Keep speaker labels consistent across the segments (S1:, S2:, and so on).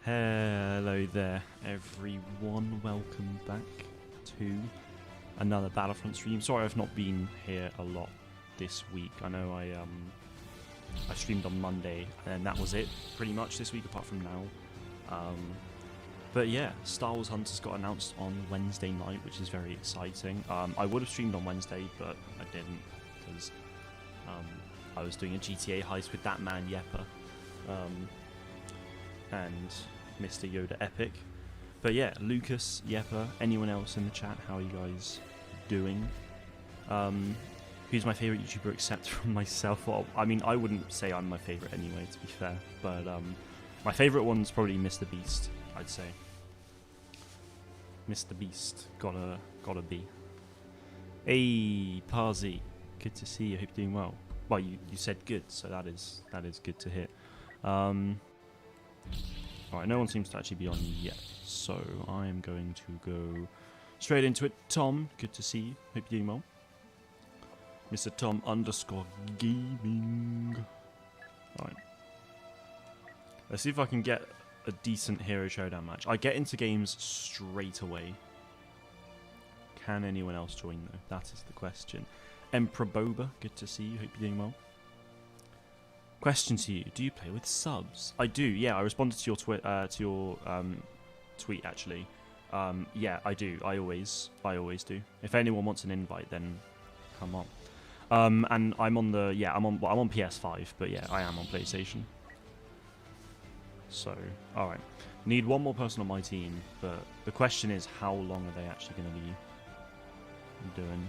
S1: Hello there, everyone. Welcome back to another Battlefront stream. Sorry I've not been here a lot this week. I know I streamed on Monday, and that was it pretty much this week, apart from now. But yeah, Star Wars Hunters got announced on Wednesday night, which is very exciting. I would have streamed on Wednesday, but I didn't because I was doing a GTA heist with that man Yepper. And Mr. Yoda Epic. But yeah, Lucas, Yepper, anyone else in the chat, how are you guys doing? Who's my favourite YouTuber except from myself? Well, I mean, I wouldn't say I'm my favourite anyway, to be fair. But my favourite one's probably Mr. Beast, I'd say. Mr. Beast, gotta be. Hey, Parzi, good to see you. Hope you're doing well. Well, you said good, so that is good to hear. Alright, no one seems to actually be on yet, so I am going to go straight into it. Tom, good to see you. Hope you're doing well. Mr. Tom _ gaming. Alright. Let's see if I can get a decent Hero Showdown match. I get into games straight away. Can anyone else join though? That is the question. Emperor Boba, good to see you. Hope you're doing well. Question to you: do you play with subs? I do. Yeah, I responded to your tweet actually. Yeah, I do. I always do. If anyone wants an invite, then come on. And I'm on I'm on PS5, but yeah, I am on PlayStation. So, all right. Need one more person on my team, but the question is, how long are they actually going to be doing?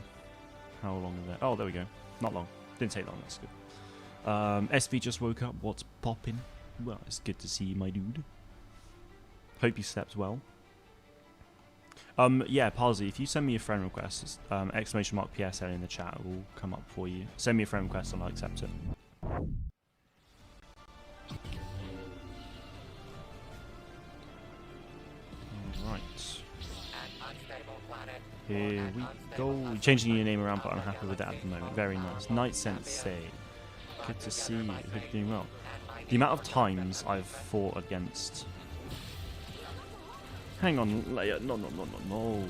S1: How long are they? Oh, there we go. Not long. Didn't take long. That's good. SV just woke up. What's poppin'? Well, it's good to see you, my dude. Hope you slept well. Yeah, Parzi, if you send me a friend request, !PSL in the chat will come up for you. Send me a friend request and I'll accept it. Alright. Here we go. Changing your name around, but I'm happy with that at the moment. Very nice. Night Sensei. Good to see you. Hope you're doing well. The amount of times I've fought against... Hang on, Leia. No.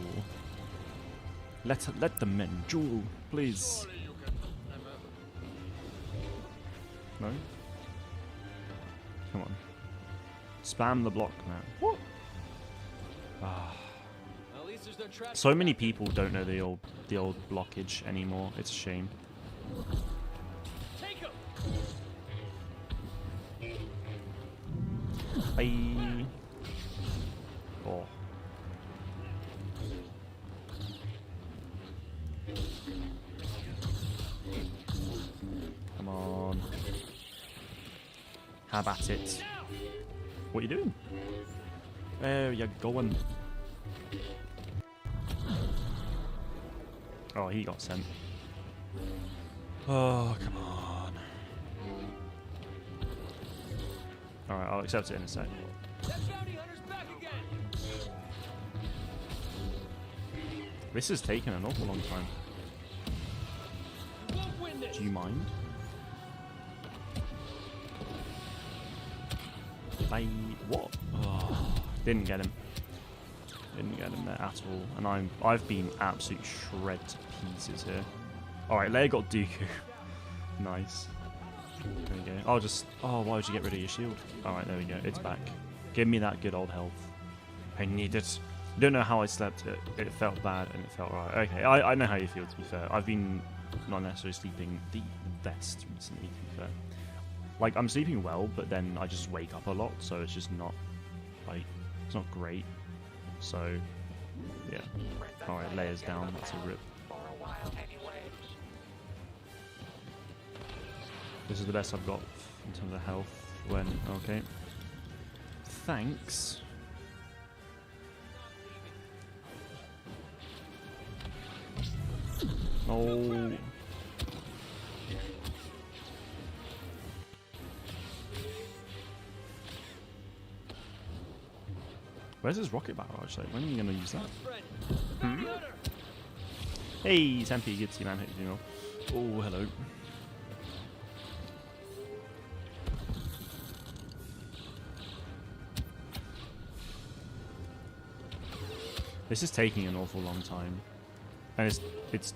S1: Let the men duel, please. No? Come on. Spam the block, man. What? Ah. So many people don't know the old blockage anymore. It's a shame. Bye. Oh. Come on. Have at it. What are you doing? Where are you going? Oh, he got sent. Oh, come on. Alright, I'll accept it in a sec. This has taken an awful long time. Do you mind? What? Oh, didn't get him. Didn't get him there at all. And I've been absolutely shred to pieces here. Alright, Leia got Dooku. Nice. There we go. Oh, why would you get rid of your shield? Alright, there we go. It's back. Give me that good old health. I need it. I don't know how I slept. It felt bad and it felt right. Okay, I know how you feel, to be fair. I've been not necessarily sleeping the best recently, to be fair. Like, I'm sleeping well, but then I just wake up a lot, so it's just not, like, it's not great. So, yeah. Alright, Leia's down. That's a rip. This is the best I've got in terms of health. When, okay. Thanks. Oh. Where's his rocket barrage? Like, when are you going to use that? Hmm? Hey, Tempe, good to see you, man. Hope you're doing well. Oh, hello. This is taking an awful long time. And it's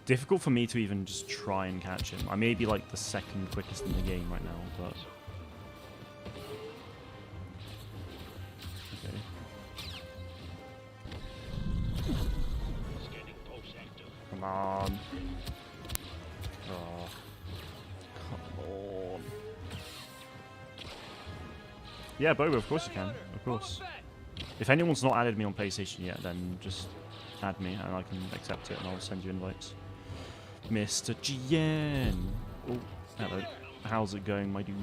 S1: difficult for me to even just try and catch him. I may be like the second quickest in the game right now, but... Okay. Come on. Oh. Come on. Yeah, Boba, of course you can. Of course. If anyone's not added me on PlayStation yet, then just add me and I can accept it and I'll send you invites. Mr. Gien! Oh, hello. How's it going, my dude?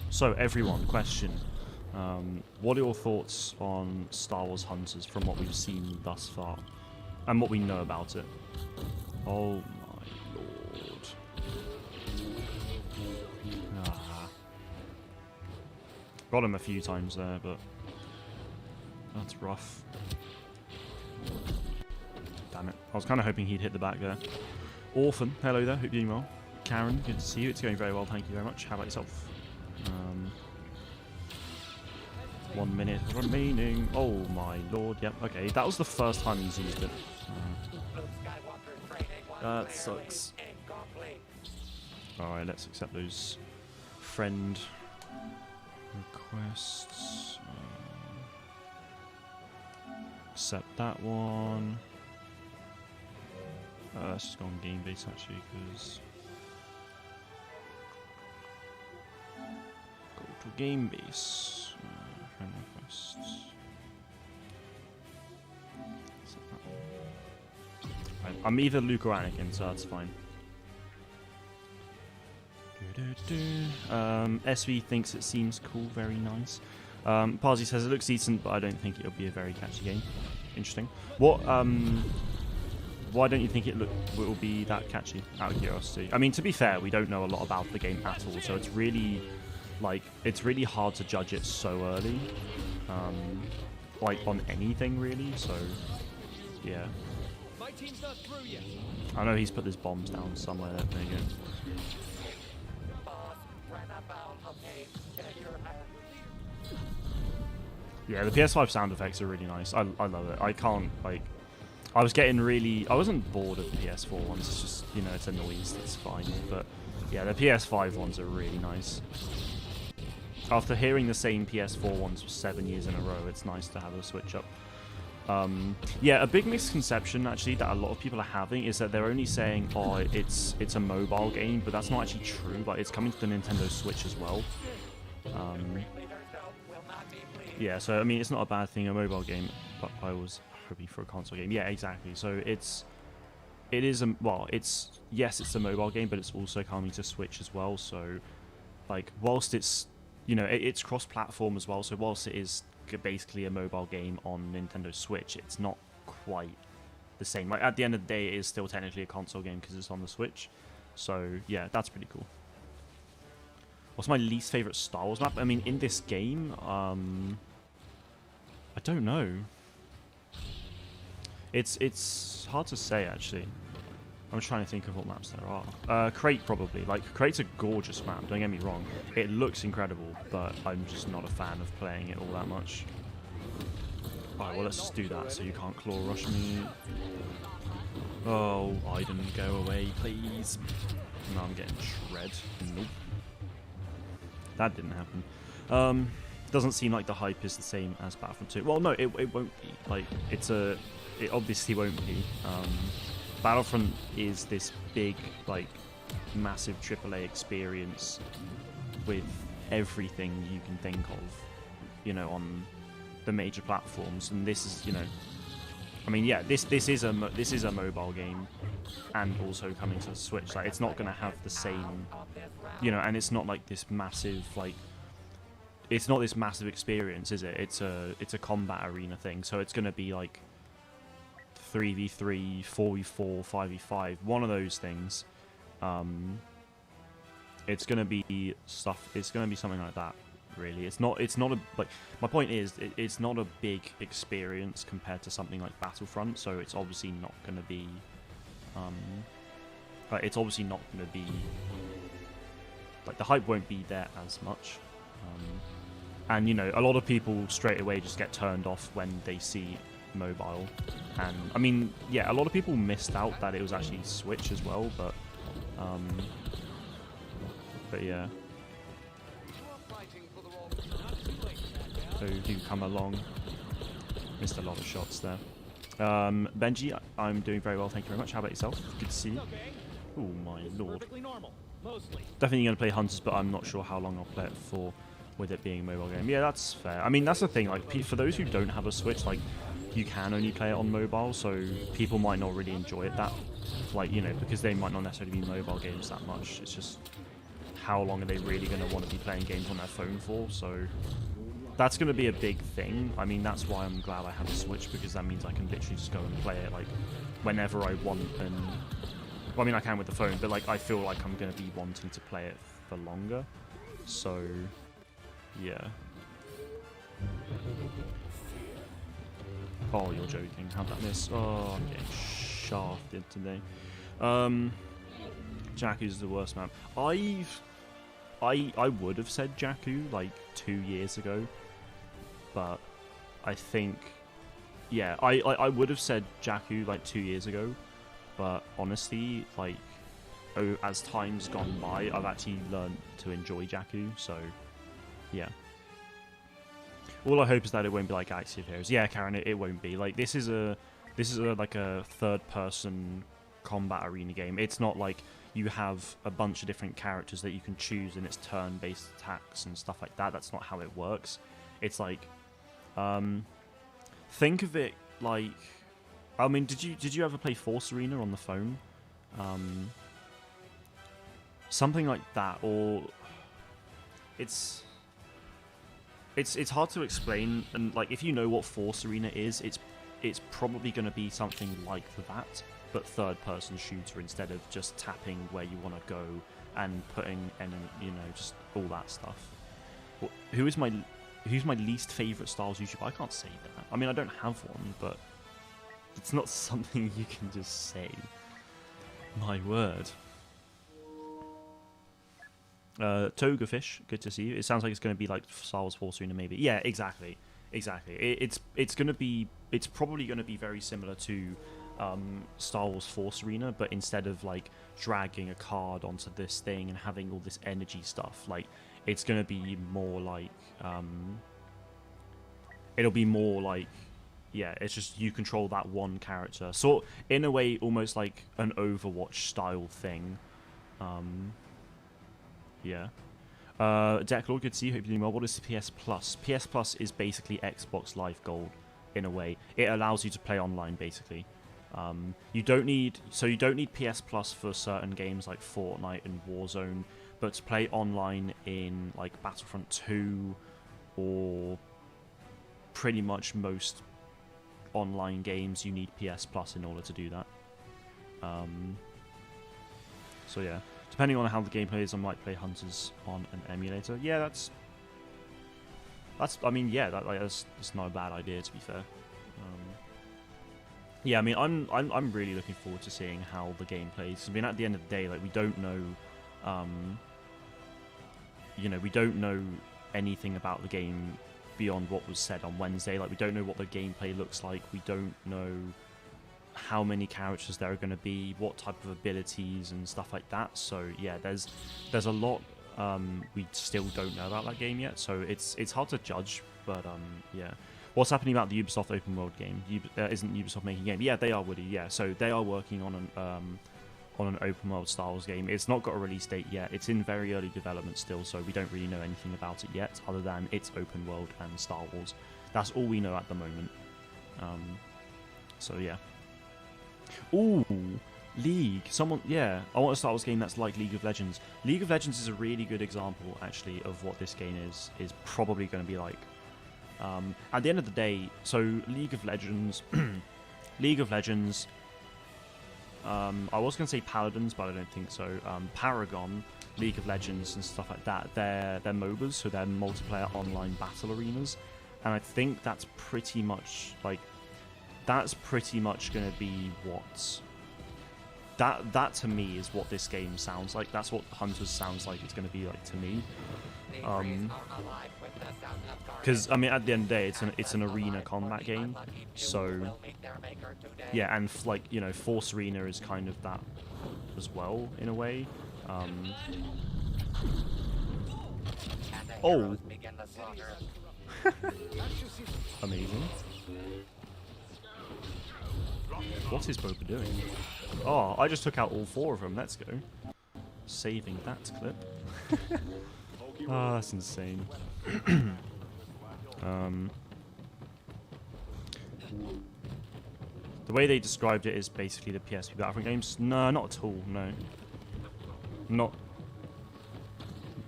S1: So, everyone, question. What are your thoughts on Star Wars Hunters from what we've seen thus far? And what we know about it? Oh my lord. Got him a few times there, but that's rough. Damn it. I was kind of hoping he'd hit the back there. Orphan, hello there, hope you're doing well. Karen, good to see you. It's going very well, thank you very much. How about yourself? 1 minute remaining. Oh my lord, yep, okay. That was the first time he's used it. That sucks. Alright, let's accept those friend requests. Accept that one. Let's just go on game base actually, because go to game base. Friend requests. Right, I'm either Luke or Anakin, so that's fine. SV thinks it seems cool, very nice. Parsi says it looks decent, but I don't think it'll be a very catchy game. Interesting. What? Why don't you think it will be that catchy? Out of curiosity. I mean, to be fair, we don't know a lot about the game at all, so it's really hard to judge it so early, like on anything really. So, yeah.
S2: My team's not through yet.
S1: I know he's put his bombs down somewhere. There you go. Yeah, the PS5 sound effects are really nice. I love it. I can't, like... I was getting really... I wasn't bored of the PS4 ones. It's just, you know, it's a noise. That's fine. But, yeah, the PS5 ones are really nice. After hearing the same PS4 ones for 7 years in a row, it's nice to have a switch up. Yeah, a big misconception, actually, that a lot of people are having is that they're only saying, oh, it's a mobile game, but that's not actually true. Like, it's coming to the Nintendo Switch as well. Yeah, so I mean, it's not a bad thing, a mobile game, but I was hoping for a console game. Yeah, exactly. So it's yes, it's a mobile game, but it's also coming to Switch as well. So, like, whilst it's, you know, it's cross-platform as well. So whilst it is basically a mobile game on Nintendo Switch, it's not quite the same. Like, at the end of the day, it is still technically a console game because it's on the Switch. So yeah, that's pretty cool. What's my least favorite Star Wars map? I mean, in this game, I don't know. It's hard to say, actually. I'm trying to think of what maps there are. Crate, probably. Like, Crate's a gorgeous map, don't get me wrong. It looks incredible, but I'm just not a fan of playing it all that much. Alright, well, let's just do that so you can't claw rush me. Oh, Iden, go away, please. No, I'm getting shred. Nope. That didn't happen. Doesn't seem like the hype is the same as Battlefront 2. Well, no, it won't be. Like, it obviously won't be. Battlefront is this big, like, massive AAA experience with everything you can think of, you know, on the major platforms. And this is, you know, I mean, yeah, this is a mobile game, and also coming to the Switch. Like, it's not going to have the same, you know, and it's not like this massive, like, it's not this massive experience, is it? It's a combat arena thing, so it's going to be like 3v3, 4v4, 5v5, one of those things. It's going to be stuff. It's going to be something like that. Really, it's not a, like, my point is, it's not a big experience compared to something like Battlefront. So it's obviously not going to be, like, it's obviously not going to be, like, the hype won't be there as much. And, you know, a lot of people straight away just get turned off when they see mobile. And, I mean, yeah, a lot of people missed out that it was actually Switch as well, but yeah. So do come along. Missed a lot of shots there. Benji, I'm doing very well, thank you very much. How about yourself? Good to see you. Oh my lord. Definitely going to play Hunters, but I'm not sure how long I'll play it for with it being a mobile game. Yeah, that's fair. I mean, that's the thing. Like, for those who don't have a Switch, like, you can only play it on mobile, so people might not really enjoy it that, like, you know, because they might not necessarily be mobile games that much. It's just how long are they really going to want to be playing games on their phone for? So that's going to be a big thing. I mean, that's why I'm glad I have a Switch, because that means I can literally just go and play it, like, whenever I want. And well, I mean, I can with the phone, but, like, I feel like I'm going to be wanting to play it for longer. So yeah. Oh, you're joking. How'd that miss? Oh, I'm getting shafted today. Jakku's the worst map. I would have said Jakku like 2 years ago, but I think, yeah, I would have said Jakku like 2 years ago, but honestly, like, as time's gone by, I've actually learned to enjoy Jakku. So yeah. All I hope is that it won't be like Axe of Heroes. Yeah, Karen, it won't be. Like, this is like a third-person combat arena game. It's not like you have a bunch of different characters that you can choose and it's turn-based attacks and stuff like that. That's not how it works. It's like, think of it like, I mean, did you ever play Force Arena on the phone? Something like that, or it's hard to explain, and like, if you know what Force Arena is, it's probably going to be something like that, but third-person shooter instead of just tapping where you want to go and putting, and you know, just all that stuff. Who's my least favorite Styles YouTuber? I can't say that. I mean, I don't have one, but it's not something you can just say. My word. Togafish, good to see you. It sounds like it's going to be like Star Wars Force Arena, maybe. Yeah, exactly. It's probably going to be very similar to Star Wars Force Arena, but instead of like dragging a card onto this thing and having all this energy stuff, like, it's going to be more like it'll be more like, yeah, it's just you control that one character, so in a way almost like an Overwatch style thing. Yeah. Decklord, good to see you. Hope you're doing well. What is PS Plus? PS Plus is basically Xbox Live Gold, in a way. It allows you to play online, basically. You don't need PS Plus for certain games like Fortnite and Warzone, but to play online in like Battlefront 2 or pretty much most online games, you need PS Plus in order to do that. So yeah. Depending on how the gameplay is, I might play Hunters on an emulator. Yeah, that's. I mean, yeah, that's not a bad idea, to be fair. Yeah, I mean, I'm really looking forward to seeing how the game plays. I mean, at the end of the day, like, we don't know, you know, we don't know anything about the game beyond what was said on Wednesday. Like, we don't know what the gameplay looks like. We don't know how many characters there are going to be, what type of abilities and stuff like that. So yeah, there's a lot we still don't know about that game yet, so it's hard to judge. But yeah, what's happening about the Ubisoft open world game? Isn't Ubisoft making a game? Yeah, they are, Woody. Yeah, so they are working on an open world styles game. It's not got a release date yet. It's in very early development still, so we don't really know anything about it yet, other than it's open world and Star Wars. That's all we know at the moment. So yeah. Ooh, League. Someone, yeah. I want a Star Wars game that's like League of Legends. League of Legends is a really good example, actually, of what this game is probably going to be like. At the end of the day, so League of Legends, League of Legends. I was going to say Paladins, but I don't think so. Paragon, League of Legends, and stuff like that. They're MOBAs, so they're multiplayer online battle arenas, and I think that's pretty much like. That's pretty much going to be what... That to me is what this game sounds like. That's what Hunters sounds like it's going to be like to me. Because I mean, at the end of the day, it's an arena combat game, so yeah, and like you know, Force Arena is kind of that as well in a way. Oh, amazing! What is Boba doing? Oh, I just took out all 4 of them. Let's go. Saving that clip. Ah, that's insane. The way they described it is basically the PSP Battlefront games. No, not at all. No. Not.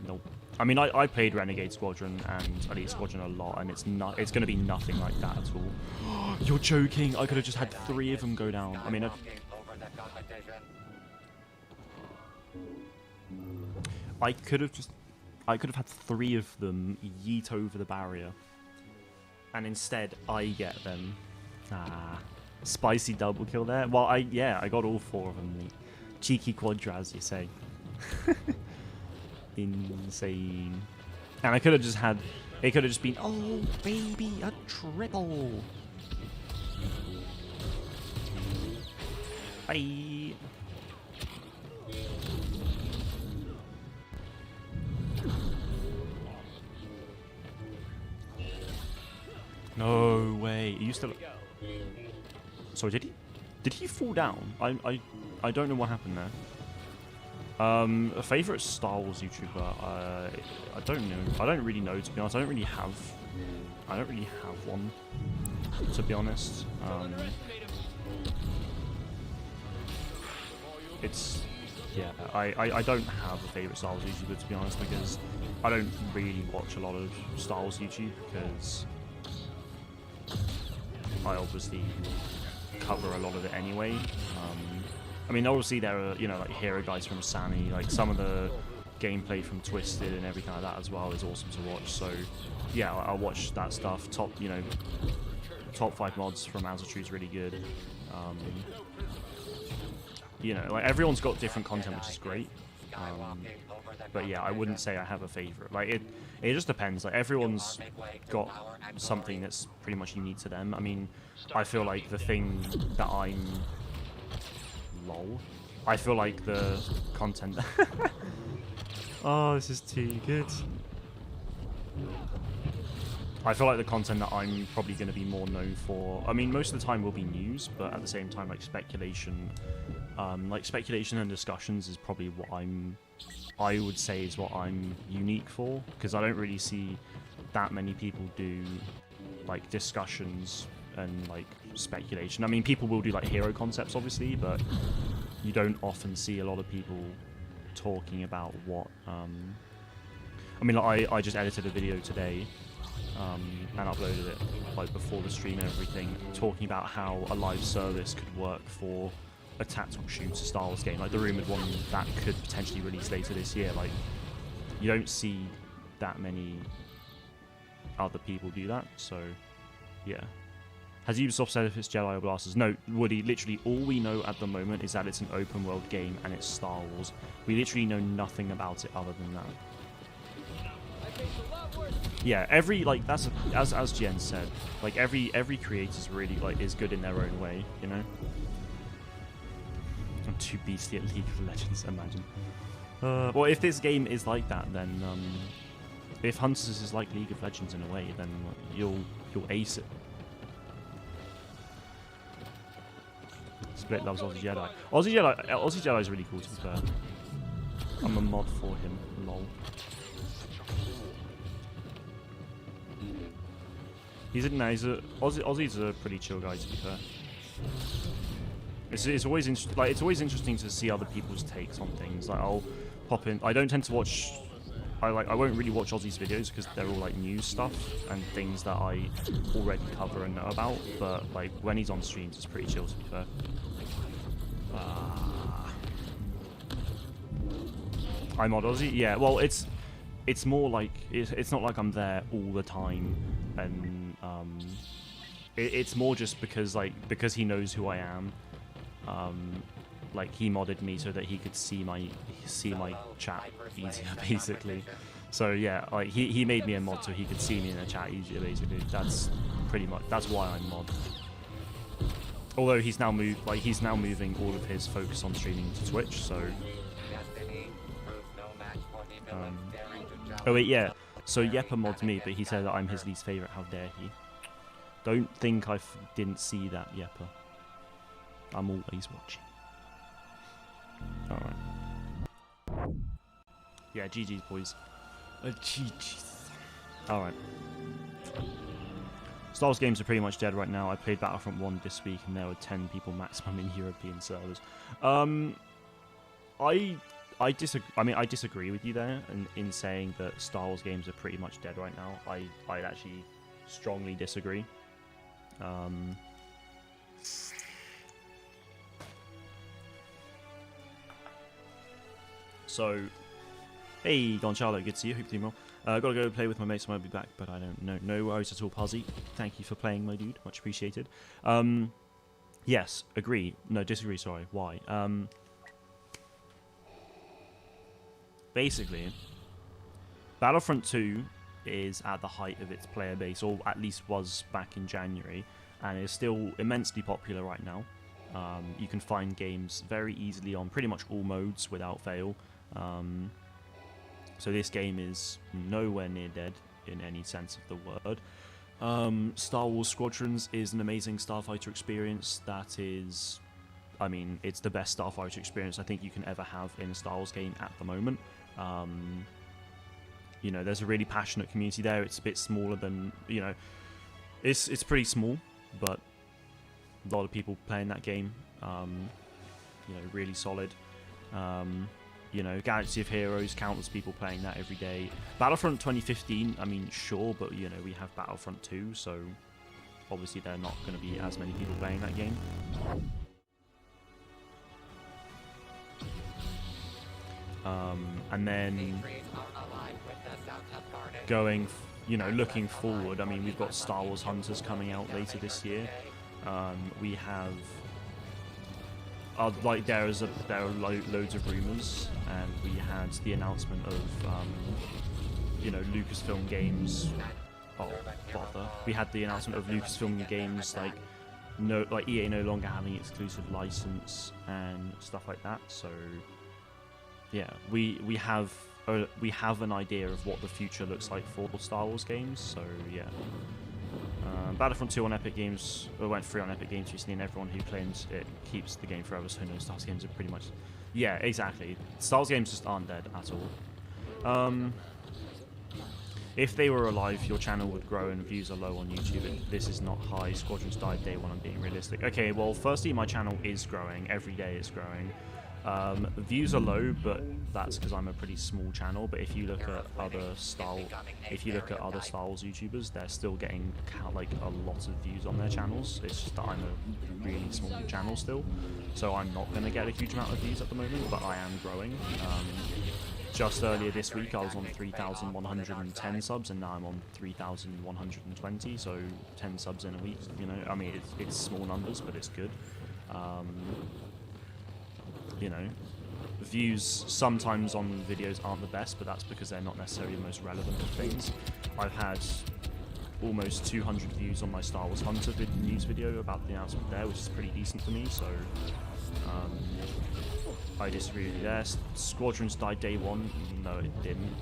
S1: Nope. I mean, I played Renegade Squadron and Elite Squadron a lot, and it's not. It's going to be nothing like that at all. You're joking! I could have just had 3 of them go down. I mean, I could have had 3 of them yeet over the barrier, and instead I get them. Ah, spicy double kill there. Well, I got all 4 of them. Cheeky quadra, as you say. Insane. And I could have just had. It could have just been, oh baby, a triple. Bye. No way. Are you still? Sorry, did he fall down? I don't know what happened there. A favorite Star Wars YouTuber? I don't know. I don't really know, to be honest. I don't really have one, to be honest. It's yeah. I don't have a favorite Star Wars YouTuber, to be honest, because I don't really watch a lot of Star Wars YouTube because I obviously cover a lot of it anyway. I mean, obviously there are, you know, like hero guides from Sani, like some of the gameplay from Twisted and everything like that as well is awesome to watch. So yeah, I'll watch that stuff. Top 5 mods from Azatru is really good. You know, like everyone's got different content, which is great. But yeah, I wouldn't say I have a favorite. Like it just depends. Like everyone's got something that's pretty much unique to them. I mean, I feel like the thing that I'm I feel like the content. Oh, this is too good. I feel like the content that I'm probably going to be more known for. I mean, most of the time will be news, but at the same time, like speculation and discussions is probably what I would say is what I'm unique for, because I don't really see that many people do like discussions and like speculation. I mean, people will do like hero concepts, obviously, but you don't often see a lot of people talking about what. I mean, like, I just edited a video today and uploaded it like before the stream and everything, talking about how a live service could work for a tactical shooter Star Wars game, like the rumored one that could potentially release later this year. Like, you don't see that many other people do that, so yeah. Has Ubisoft said if it's Jedi or Blasters? No, Woody, literally all we know at the moment is that it's an open world game and it's Star Wars. We literally know nothing about it other than that. Yeah, every, like, that's, as Jen said, like, every creator's really, like, is good in their own way, you know? I'm too beastly at League of Legends, imagine. Well, if this game is like that, then, if Hunters is like League of Legends in a way, then you'll ace it. Split loves Aussie Jedi. Aussie Jedi is really cool, to be fair. I'm a mod for him. Lol. Aussie's a pretty chill guy, to be fair. It's always interesting to see other people's takes on things. Like, I'll pop in. I don't tend to watch. I won't really watch Aussie's videos because they're all like news stuff and things that I already cover and know about. But like when he's on streams, it's pretty chill, to be fair. I'm on Aussie. Yeah. Well, it's more like it's not like I'm there all the time, and it's more just because he knows who I am. Like he modded me so that he could see my chat easier, basically. So yeah, like he made me a mod so he could see me in the chat easier. Basically, that's pretty much why I'm mod. Although he's now moving all of his focus on streaming to Twitch. So. Oh wait, yeah. So Yeppa mods me, but he said that I'm his least favorite. How dare he? Don't think I didn't see that, Yeppa. I'm always watching. All right. Yeah, GG's boys. GG's. All right. Star Wars games are pretty much dead right now. I played Battlefront 1 this week, and there were 10 people maximum in European servers. I disagree. I mean, I disagree with you there in saying that Star Wars games are pretty much dead right now. I'd actually strongly disagree. So, hey, Gonchalo, good to see you. Hope you're doing well. Gotta go play with my mates, so I'll be back, but I don't know. No worries at all, Puzzy. Thank you for playing, my dude. Much appreciated. Yes, agree. No, disagree, sorry. Why? Basically, Battlefront 2 is at the height of its player base, or at least was back in January, and is still immensely popular right now. You can find games very easily on pretty much all modes without fail. So this game is nowhere near dead in any sense of the word. Star Wars Squadrons is an amazing starfighter experience that is... I mean, it's the best starfighter experience I think you can ever have in a Star Wars game at the moment. You know, there's a really passionate community there. It's a bit smaller than, you know, it's pretty small, but a lot of people playing that game. You know, really solid. You know, Galaxy of Heroes, countless people playing that every day. Battlefront 2015, I mean, sure, but, you know, we have Battlefront 2, so obviously there are not going to be as many people playing that game. And then going, you know, looking forward, I mean, we've got Star Wars Hunters coming out later this year. We have, like, there are loads of rumors, and we had the announcement of, you know, Lucasfilm Games. Oh, bother! We had the announcement of Lucasfilm Games, like EA no longer having exclusive license and stuff like that. So. Yeah, we have an idea of what the future looks like for Star Wars games. So yeah, Battlefront 2 on Epic Games went free on Epic Games recently, and everyone who claims it keeps the game forever. So no, Star Wars games are pretty much, yeah, exactly. Star Wars games just aren't dead at all. If they were alive, your channel would grow and views are low on YouTube. This is not high. Squadrons died day one. I'm being realistic. Okay, well, firstly, my channel is growing. Every day it's growing. Views are low, but that's because I'm a pretty small channel. But if you look at other Star Wars YouTubers, they're still getting like a lot of views on their channels. It's just that I'm a really small channel still, so I'm not going to get a huge amount of views at the moment. But I am growing. Just earlier this week, I was on 3,110 subs, and now I'm on 3,120. So 10 subs in a week. You know, I mean, it's small numbers, but it's good. You know, views sometimes on videos aren't the best, but that's because they're not necessarily the most relevant of things. I've had almost 200 views on my Star Wars Hunter news video about the announcement there, which is pretty decent for me, so I disagree with you there. Squadrons died day one. No, it didn't.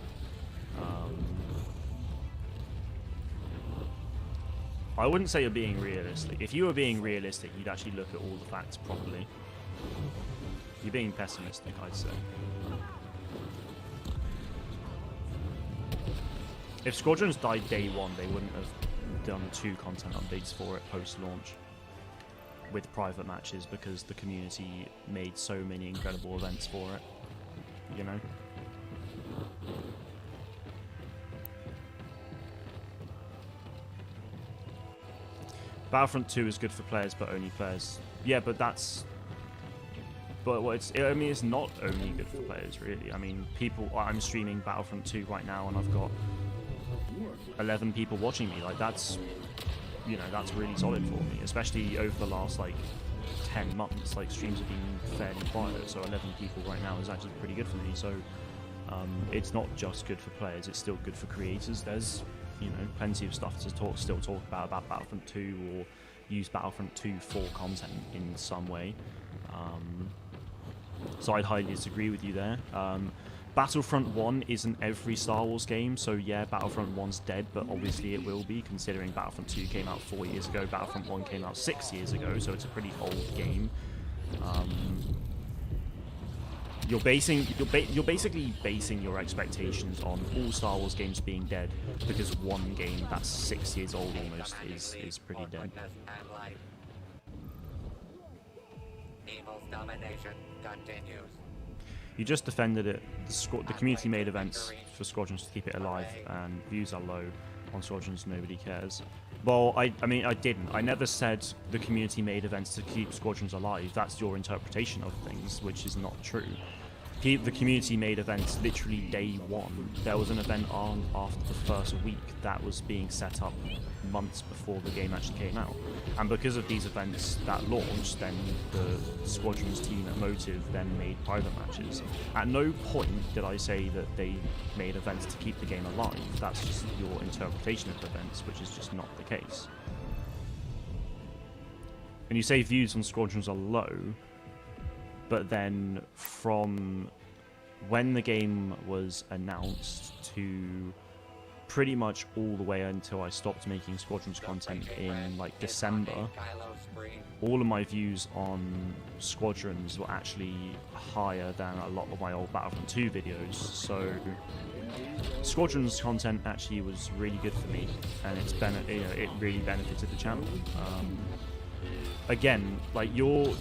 S1: I wouldn't say you're being realistic. If you were being realistic, you'd actually look at all the facts properly. You're being pessimistic, I'd say. If Squadrons died day one, they wouldn't have done 2 content updates for it post-launch with private matches, because the community made so many incredible events for it, you know? Battlefront 2 is good for players, but only players. Yeah, but that's... But I mean, it's not only good for players, really. I mean, I'm streaming Battlefront 2 right now, and I've got 11 people watching me. Like, that's, you know, that's really solid for me. Especially over the last, like, 10 months. Like, streams have been fairly quiet, so 11 people right now is actually pretty good for me. So, It's not just good for players; it's still good for creators. There's, you know, plenty of stuff to still talk about Battlefront 2 or use Battlefront 2 for content in some way. So I'd highly disagree with you there. Battlefront 1 isn't every Star Wars game, so yeah, Battlefront 1's dead, but obviously it will be, considering Battlefront 2 came out 4 years ago, Battlefront 1 came out 6 years ago, so it's a pretty old game. You're basically basing your expectations on all Star Wars games being dead because one game that's 6 years old almost is pretty dead.
S3: Evil's domination continues.
S1: You just defended it. The community made events for Squadrons to keep it alive, and views are low on Squadrons. Nobody cares. Well, I mean, I didn't. I never said the community made events to keep Squadrons alive. That's your interpretation of things, which is not true. The community made events literally day one. There was an event on after the first week that was being set up months before the game actually came out. And because of these events that launched, then the Squadrons team at Motive then made private matches. At no point did I say that they made events to keep the game alive. That's just your interpretation of events, which is just not the case. And you say views on Squadrons are low, but then from when the game was announced to pretty much all the way until I stopped making Squadrons content in like December, all of my views on Squadrons were actually higher than a lot of my old Battlefront 2 videos. So Squadrons content actually was really good for me, and it really benefited the channel. Again, like you're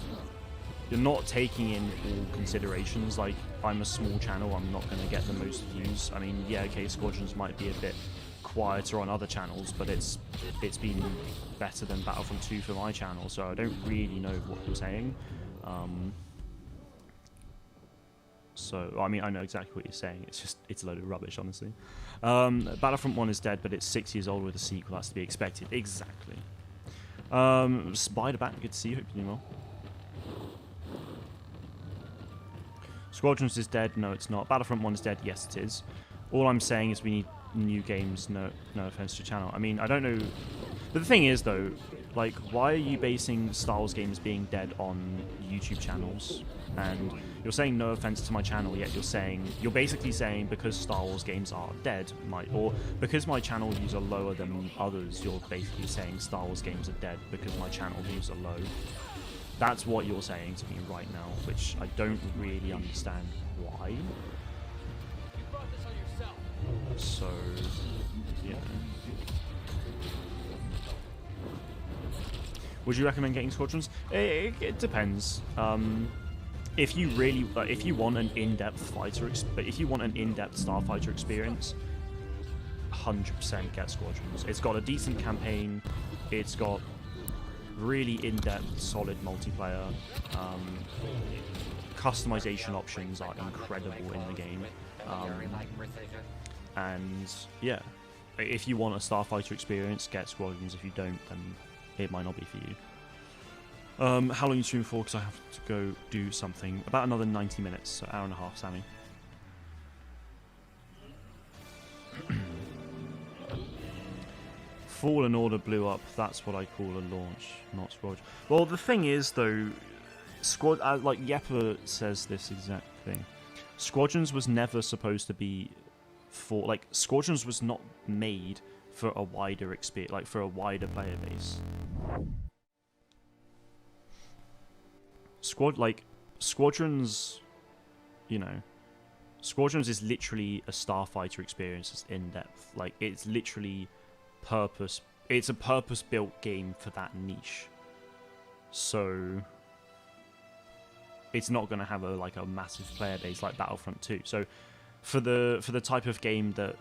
S1: not taking in all considerations. Like, I'm a small channel, I'm not going to get the most views. I mean, yeah, okay, Squadrons might be a bit quieter on other channels, but it's been better than Battlefront 2 for my channel, so I don't really know what you're saying. So, I mean, I know exactly what you're saying. It's a load of rubbish, honestly. Battlefront 1 is dead, but it's 6 years old with a sequel. That's to be expected. Exactly. Spider-Bat, good to see you. Hope you're doing well. Squadrons is dead. No, it's not. Battlefront 1 is dead. Yes, it is. All I'm saying is we need new games. No offense to the channel. I mean, I don't know. But the thing is, though, like, why are you basing Star Wars games being dead on YouTube channels? And you're saying no offense to my channel, yet you're basically saying because Star Wars games are dead, or because my channel views are lower than others, you're basically saying Star Wars games are dead because my channel views are low. That's what you're saying to me right now, which I don't really understand why.
S2: You brought this on yourself.
S1: So, yeah. Would you recommend getting Squadrons? It depends. If you really, if you want an in-depth fighter, if you want an in-depth starfighter experience, 100% get Squadrons. It's got a decent campaign. It's got really in-depth, solid multiplayer. Customization options are incredible in the game. And yeah, if you want a starfighter experience, get Squadrons. If you don't, then it might not be for you. How long are you streaming for? Because I have to go do something. About another 90 minutes, so hour and a half, Sammy. Fallen Order blew up. That's what I call a launch, not Squadron. Well, the thing is, though, like Yepper says this exact thing. Squadrons was never supposed to be for, like, Squadrons was not made for a wider experience, like for a wider player base. Squadrons, you know, Squadrons is literally a starfighter experience. It's in depth. Like, it's literally it's a purpose-built game for that niche. So it's not going to have a massive player base like Battlefront 2. So for the type of game that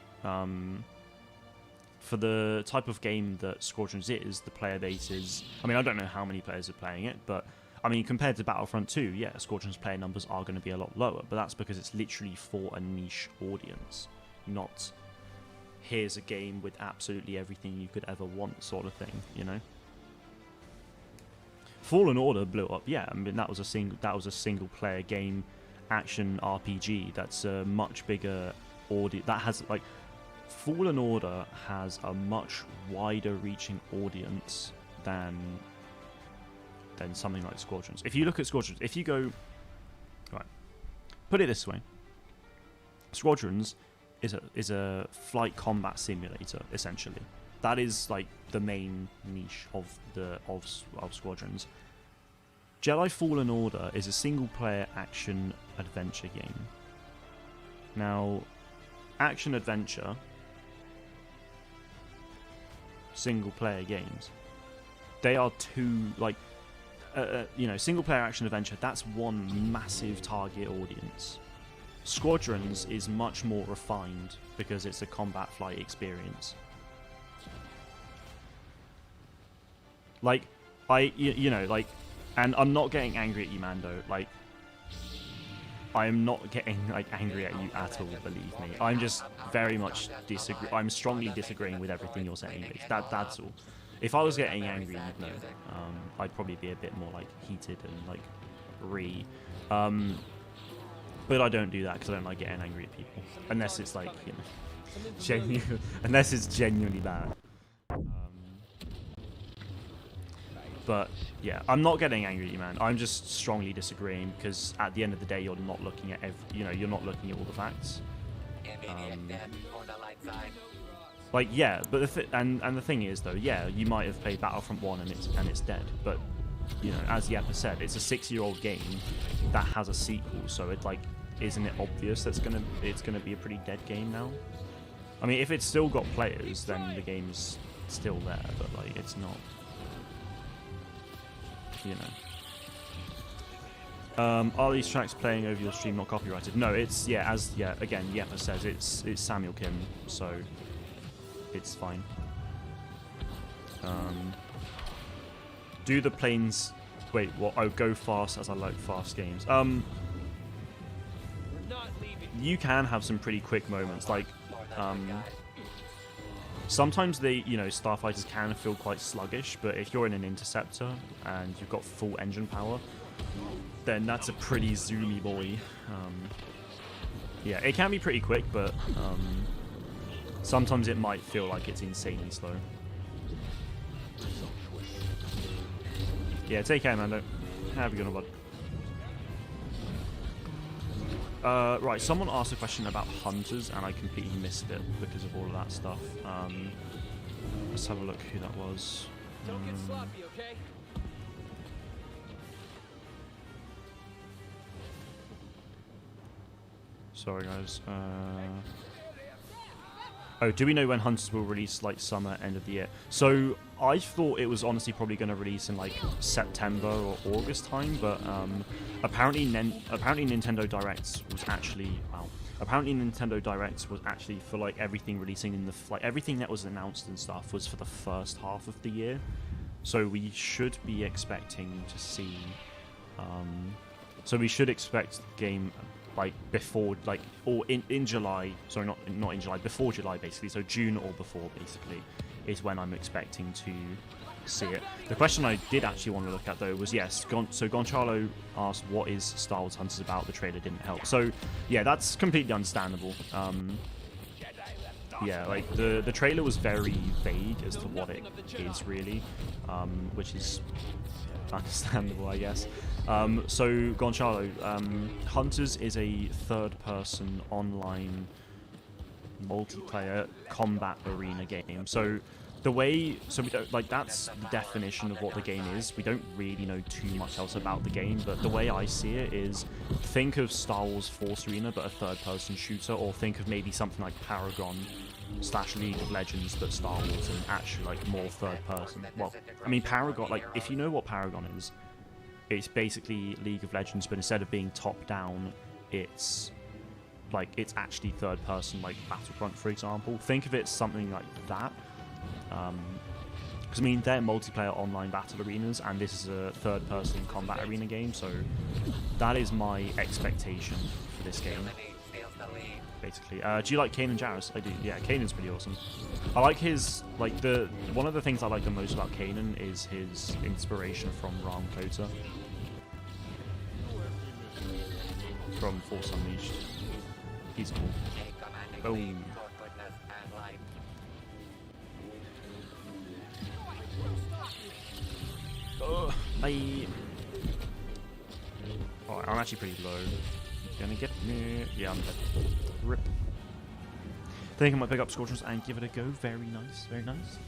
S1: Squadrons is, the player base is, I mean, I don't know how many players are playing it, but I mean, compared to Battlefront 2, yeah, Squadrons player numbers are going to be a lot lower, but that's because it's literally for a niche audience, not here's a game with absolutely everything you could ever want sort of thing, you know? Fallen Order blew up, yeah. I mean, that was a single player game, action RPG that's a much bigger audience. That has like Fallen Order has a much wider reaching audience than something like Squadrons. If you look at Squadrons, if you go right, put it this way, Squadrons is a flight combat simulator essentially. That is like the main niche of Squadrons. Jedi Fallen Order is a single-player action adventure game. Now, action adventure, single-player games, they are two like single-player action adventure. That's one massive target audience. Squadrons is much more refined because it's a combat flight experience. Like, and I'm not getting angry at you, Mando. Like, I am not getting like angry at you at all. Believe me, I'm just very much disagree. I'm strongly disagreeing with everything you're saying. That's all. If I was getting angry, you'd know. I'd probably be a bit more like heated and like but I don't do that because I don't like getting angry at people unless it's like unless it's genuinely bad. But yeah, I'm not getting angry at you, man. I'm just strongly disagreeing because at the end of the day, you're not looking at you're not looking at all the facts. Like yeah, but the thing is though, yeah, you might have played Battlefront 1 and it's dead, but as Yeppa said, it's a 6-year-old game that has a sequel, so it like isn't it obvious that's it's gonna be a pretty dead game now? I mean, if it's still got players, then the game's still there, but like it's not. Are these tracks playing over your stream not copyrighted? No, it's again Yeppa says it's Samuel Kim, so it's fine. Do the planes wait what go fast as I like fast games. You can have some pretty quick moments, like sometimes they, starfighters can feel quite sluggish, but if you're in an interceptor and you've got full engine power, then that's a pretty zoomy boy. Yeah, it can be pretty quick, but sometimes it might feel like it's insanely slow. Yeah, take care, Mando. Have a good one, bud. Right, someone asked a question about hunters, and I completely missed it because of all of that stuff. Let's have a look who that was.
S2: Don't get sloppy, okay?
S1: Sorry, guys. Oh, do we know when hunters will release, like, summer, end of the year? So, I thought it was honestly probably going to release in, like, September or August time, but apparently Nintendo Direct was actually... Wow. Apparently Nintendo Direct was actually for, like, everything releasing in the... Like, everything that was announced and stuff was for the first half of the year. So, we should be expecting to see... so, we should expect the game... like before, like, or in July, sorry, not in July, before July basically, so June or before basically is when I'm expecting to see it. The question I did actually want to look at though was, yes, so Gonchalo asked what is Star Wars Hunters about, the trailer didn't help. So yeah, that's completely understandable. Yeah, like the trailer was very vague as to what it is really, which is understandable, I guess. So Gonchalo, Hunters is a third-person online multiplayer combat arena game. So the way, so we don't, like, that's the definition of what the game is. We don't really know too much else about the game, but the way I see it is, think of Star Wars Force Arena but a third-person shooter, or think of maybe something like Paragon / League of Legends but Star Wars and actually like more third-person. Well, I mean Paragon, like if you know what Paragon is, it's basically League of Legends, but instead of being top-down, it's like it's actually third-person, like Battlefront, for example. Think of it something like that. Because I mean they're multiplayer online battle arenas, and this is a third-person combat arena game, so that is my expectation for this game. Basically, do you like Kanan Jarrus? I do. Yeah, Kanan's pretty awesome. I like his one of the things I like the most about Kanan is his inspiration from Ram Kota. from Force Unleashed. He's cool.
S3: A commanding
S1: Boom.
S3: lead for goodness and light.
S1: Bye. Alright, I'm actually pretty low. Gonna get me. Yeah, I'm dead. Rip. Think I might pick up Scorchers and give it a go. Very nice, very nice.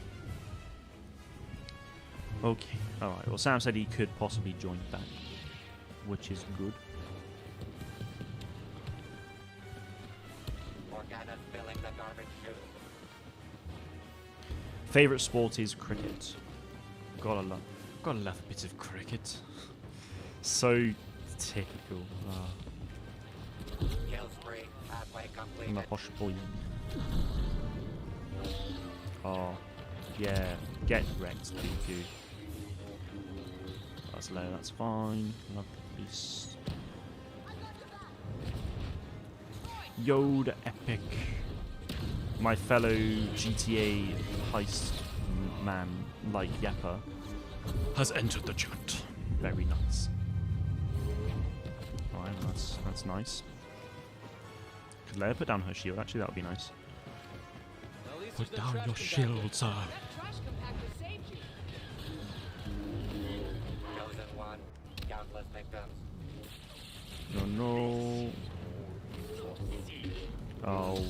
S1: Okay, alright. Well, Sam said he could possibly join back, which is good.
S3: Morgana's filling the garbage chute.
S1: Favorite sport is cricket. Gotta love a bit of cricket. So typical.
S3: Kill spree halfway
S1: I'm a
S3: completed.
S1: posh boy. Oh, yeah. Get wrecked, thank you. That's low, that's fine. Lovely. Yoda Epic. My fellow GTA heist man, like Yappa, has entered the chat. Very nice. Alright, that's nice. Could let her put down her shield, actually that would be nice.
S2: At least
S1: Put
S2: there's no
S1: down
S2: trash
S1: your
S2: compactor.
S1: shield, sir.
S2: That trash compactor saved you.
S3: Chosen one. Countless victims.
S1: No. Oh.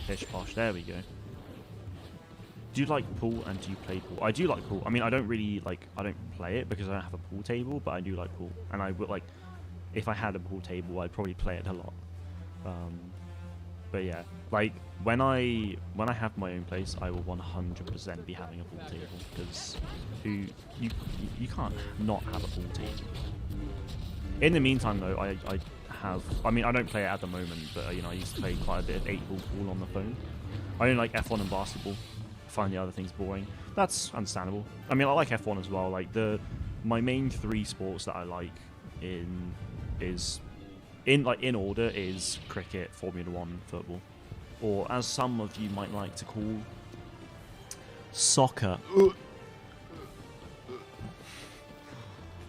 S1: Pish posh, there we go. Do you like pool and do you play pool? I do like pool. I mean, I don't play it because I don't have a pool table, but I do like pool. And I would if I had a pool table, I'd probably play it a lot. But yeah, like when I have my own place, I will 100% be having a pool table because you can't not have a pool table. In the meantime, though, I mean, I don't play it at the moment, but I used to play quite a bit of 8-ball pool on the phone. I only like F1 and basketball. I find the other things boring. That's understandable. I mean, I like F1 as well. Like my main 3 sports that I like in order is cricket, Formula 1, football, or as some of you might like to call, soccer.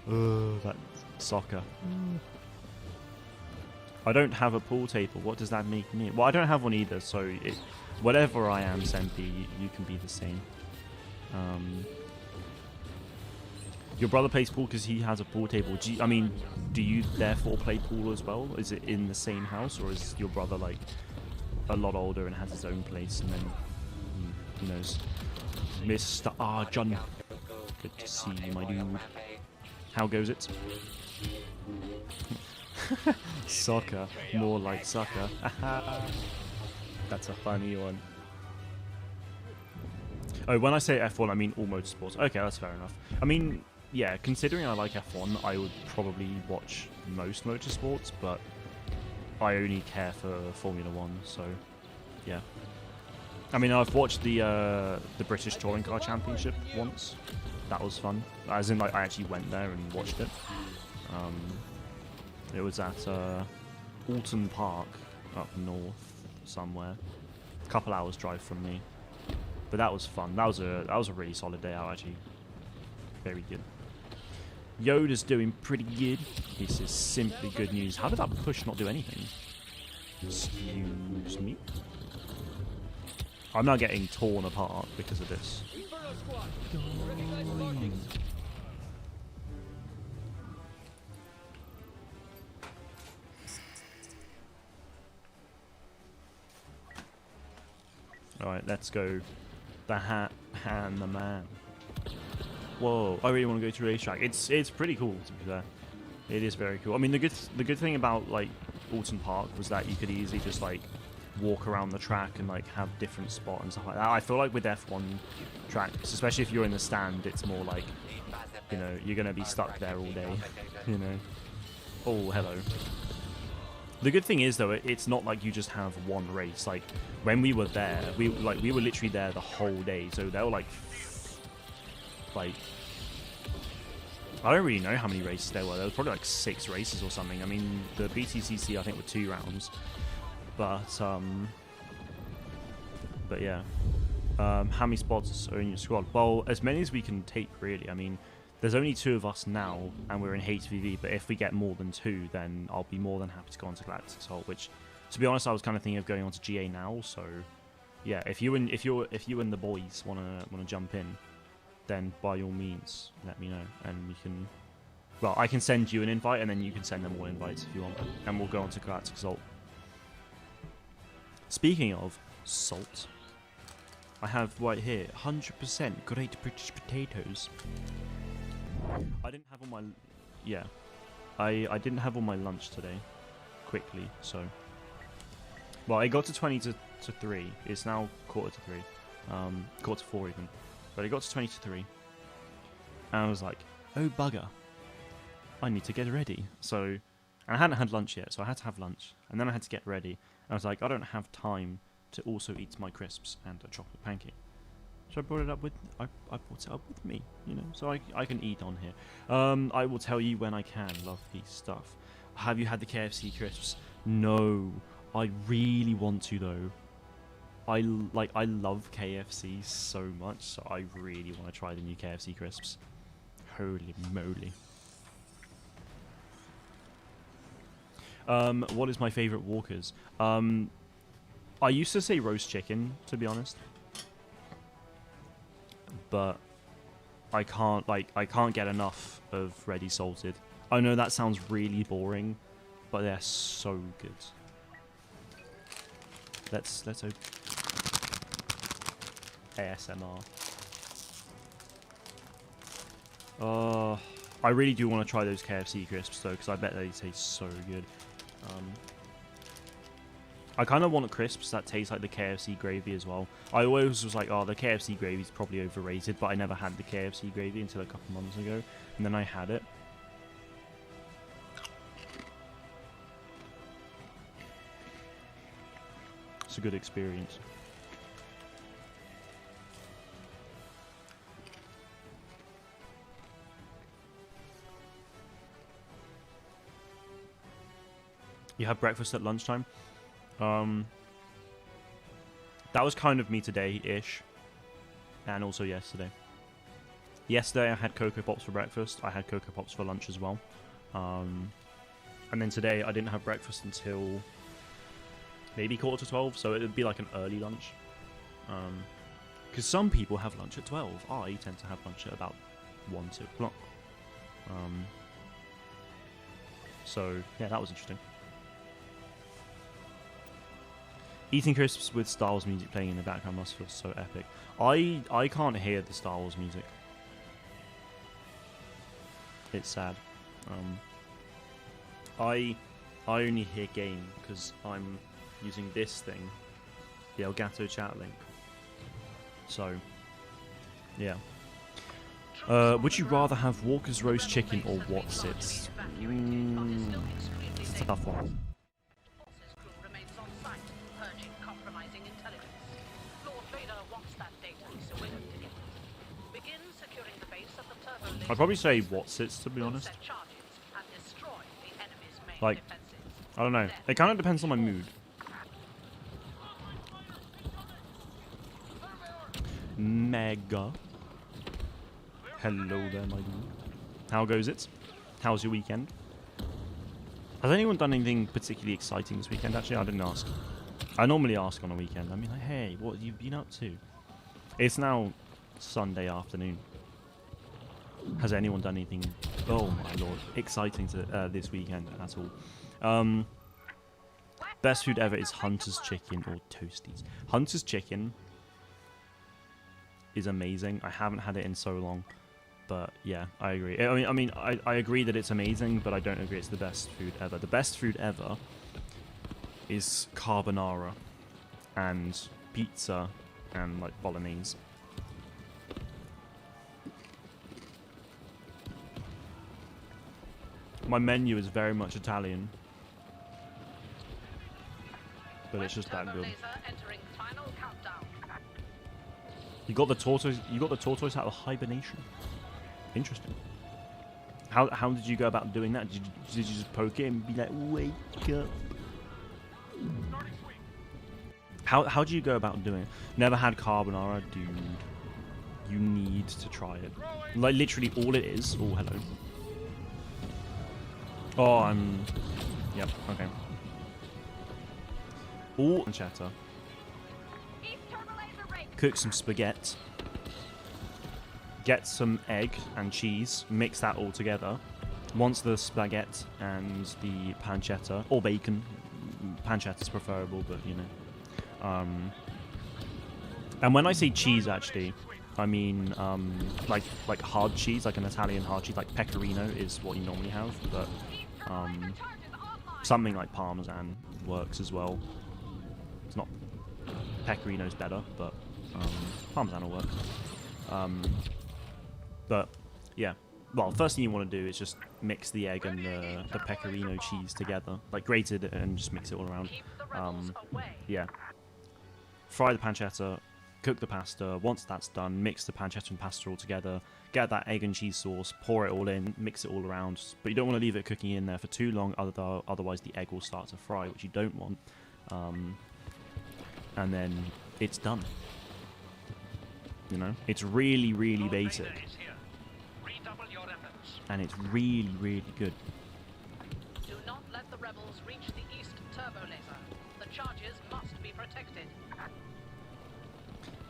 S1: That soccer. I don't have a pool table. What does that make me? Well, I don't have one either, so whatever I am, Sempi, you can be the same. Your brother plays pool because he has a pool table. Do you therefore play pool as well? Is it in the same house, or is your brother like a lot older and has his own place, and then who knows? Mr. Arjun, good to see you, my dude. How goes it? Soccer, more like sucker. That's a funny one. Oh, when I say F1, I mean all motorsports. Okay, that's fair enough. I mean, yeah, considering I like F1, I would probably watch most motorsports, but I only care for Formula 1, so yeah. I mean, I've watched the British Touring Car Championship once. That was fun. As in, like, I actually went there and watched it. It was at Alton Park up north somewhere. A couple hours drive from me. But that was fun. That was a really solid day out, actually. Very good. Yoda's doing pretty good. This is simply good news. How did that push not do anything? Excuse me? I'm now getting torn apart because of this.
S2: Inferno squad. Recognize markings.
S1: Alright, let's go. The hat and the man. Whoa, I really want to go to racetrack. It's pretty cool, to be fair. It is very cool. I mean, the good thing about like Alton Park was that you could easily just like walk around the track and like have different spots and stuff like that. I feel like with F1 tracks, especially if you're in the stand, it's more like, you know, you're gonna be stuck there all day. You know. Oh, hello. The good thing is though, it's not like you just have one race. Like when we were there, we were literally there the whole day. So there were like I don't really know how many races there were. There was probably like 6 races or something. I mean, the BTCC I think were 2 rounds, but yeah. How many spots are in your squad? Well, as many as we can take, really. I mean, There's only 2 of us now, and we're in HVV. But if we get more than 2, then I'll be more than happy to go on to Galactic Assault. Which, to be honest, I was kind of thinking of going on to GA now. So, yeah, if you and the boys wanna jump in, then by all means let me know, and we can. Well, I can send you an invite, and then you can send them all invites if you want, and we'll go on to Galactic Assault. Speaking of salt, I have right here 100% Great British potatoes. I didn't have all my I didn't have all my lunch today. Quickly, so well, it got to 20 to 3. It's now quarter to 3, quarter to 4 even, but it got to 20 to 3, and I was like, oh bugger, I need to get ready. So, and I hadn't had lunch yet, so I had to have lunch, and then I had to get ready. And I was like, I don't have time to also eat my crisps and a chocolate pancake. So I brought it up with me, you know, so I can eat on here. I will tell you when I can. Lovely stuff. Have you had the KFC crisps? No, I really want to though. I love KFC so much, so I really want to try the new KFC crisps. Holy moly. What is my favorite Walkers? I used to say roast chicken, to be honest, but I can't get enough of ready salted. I know that sounds really boring, but they're so good. Let's open ASMR. I really do want to try those KFC crisps though, because I bet they taste so good. I kind of want crisps that taste like the KFC gravy as well. I always was like, oh, the KFC gravy is probably overrated, but I never had the KFC gravy until a couple months ago, and then I had it. It's a good experience. You have breakfast at lunchtime? That was kind of me today-ish. And also yesterday. Yesterday I had Cocoa Pops for breakfast. I had Cocoa Pops for lunch as well. And then today I didn't have breakfast until maybe quarter to 12. So it would be like an early lunch. Because some people have lunch at 12. I tend to have lunch at about 1, 2 o'clock. So yeah, that was interesting. Eating crisps with Star Wars music playing in the background must feel so epic. I can't hear the Star Wars music. It's sad. I only hear game because I'm using this thing, the Elgato chat link. So, yeah. Would you rather have Walker's roast chicken or what's it? It's a tough one. I'd probably say Watsits, to be honest. Like, I don't know. It kind of depends on my mood. Mega. Hello there, my dude. How goes it? How's your weekend? Has anyone done anything particularly exciting this weekend? Actually, I didn't ask. I normally ask on a weekend. I mean, like, hey, what have you been up to? It's now Sunday afternoon. Has anyone done anything, oh my lord, exciting to this weekend at all? Best food ever is Hunter's Chicken or Toasties. Hunter's Chicken is amazing. I haven't had it in so long, but yeah, I agree. I agree that it's amazing, but I don't agree it's the best food ever. The best food ever is carbonara and pizza and like bolognese. My menu is very much Italian, but it's just that good. You got the tortoise. You got the tortoise out of hibernation. Interesting. How did you go about doing that? Did you just poke it and be like, wake up? How do you go about doing it? Never had carbonara, dude. You need to try it. Like, literally all it is... Oh, hello. Oh, I'm... Yep, okay. All pancetta. Cook some spaghetti. Get some egg and cheese. Mix that all together. Once the spaghetti and the pancetta, or bacon, pancetta is preferable, but you know. And when I say cheese, actually, I mean like hard cheese, like an Italian hard cheese, like pecorino is what you normally have, but something like Parmesan works as well. It's not pecorino's better, but Parmesan will work. But yeah, well, first thing you want to do is just mix the egg and the pecorino cheese together, like grated it and just mix it all around. Yeah. Fry the pancetta, cook the pasta. Once that's done, mix the pancetta and pasta all together. Get that egg and cheese sauce, pour it all in, mix it all around. But you don't want to leave it cooking in there for too long, otherwise the egg will start to fry, which you don't want. And then it's done. You know, it's really, really basic. And it's really, really good.
S4: Do not let the rebels reach the east turbo laser. The charges must be protected.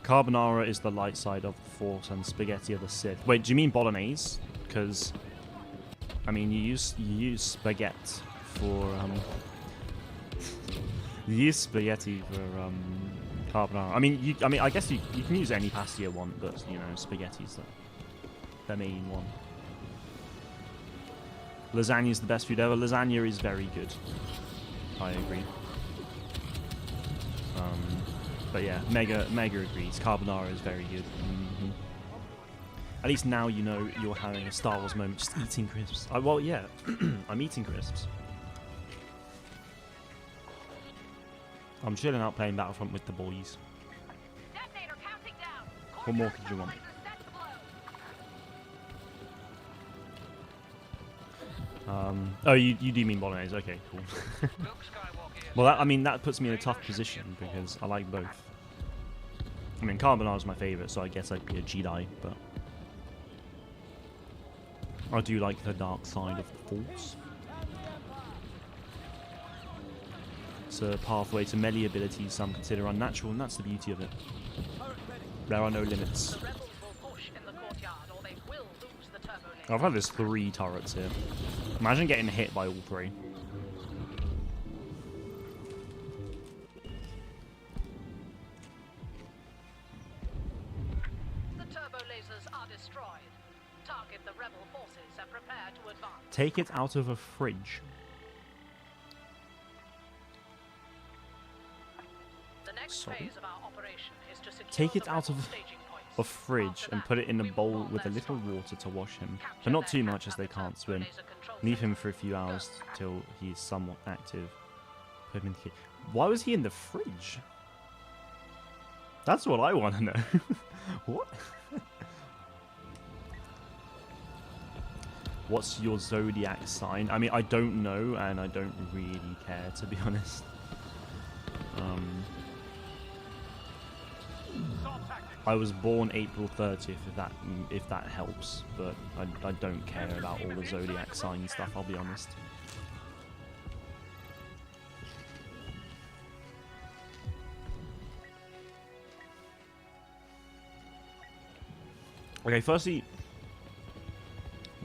S1: Carbonara is the light side of the Force and spaghetti of the Sith. Wait, do you mean bolognese? Because, I mean, you use spaghetti for you use spaghetti for carbonara. I mean, I guess you can use any pasta you want, but you know, spaghetti's the main one. Lasagna is the best food ever. Lasagna is very good. I agree. But yeah, Mega agrees. Carbonara is very good. At least now you know you're having a Star Wars moment, just eating crisps. Well, yeah, I'm eating crisps. I'm chilling out playing Battlefront with the boys. What more could you want? Oh, you do mean bolognese? Okay, cool. Well, I mean, that puts me in a tough position because I like both. I mean, carbonara is my favourite, so I guess I'd be a Jedi, but I do like the dark side of the Force. It's a pathway to many abilities some consider unnatural, and that's the beauty of it. There are no limits. I've had there's 3 turrets here. Imagine getting hit by all 3.
S4: The turbo lasers are destroyed. Target the rebel forces and prepare to advance.
S1: Take it out of a fridge.
S4: The next phase of our operation is to secure
S1: Take it
S4: the
S1: out
S4: rebel
S1: of
S4: staging points.
S1: a fridge and put it in a bowl with a little water to wash him, but not too much as they can't swim. Leave him for a few hours till he's somewhat active. Put him in the Why was he in the fridge? That's what I want to know. What? What's your zodiac sign? I mean, I don't know, and I don't really care, to be honest. I was born April 30th, if that helps, but I don't care about all the zodiac sign stuff, I'll be honest. Okay, firstly,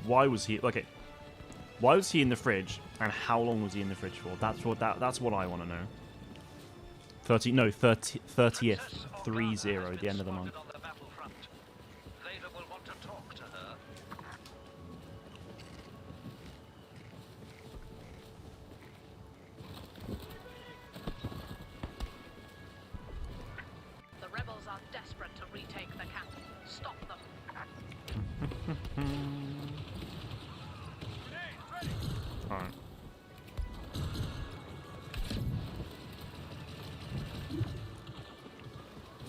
S1: why was he in the fridge, and how long was he in the fridge for? That's what I want to know. 30th, 30, the end of the month.
S4: The rebels are desperate to retake the camp. Stop them.
S1: Alright.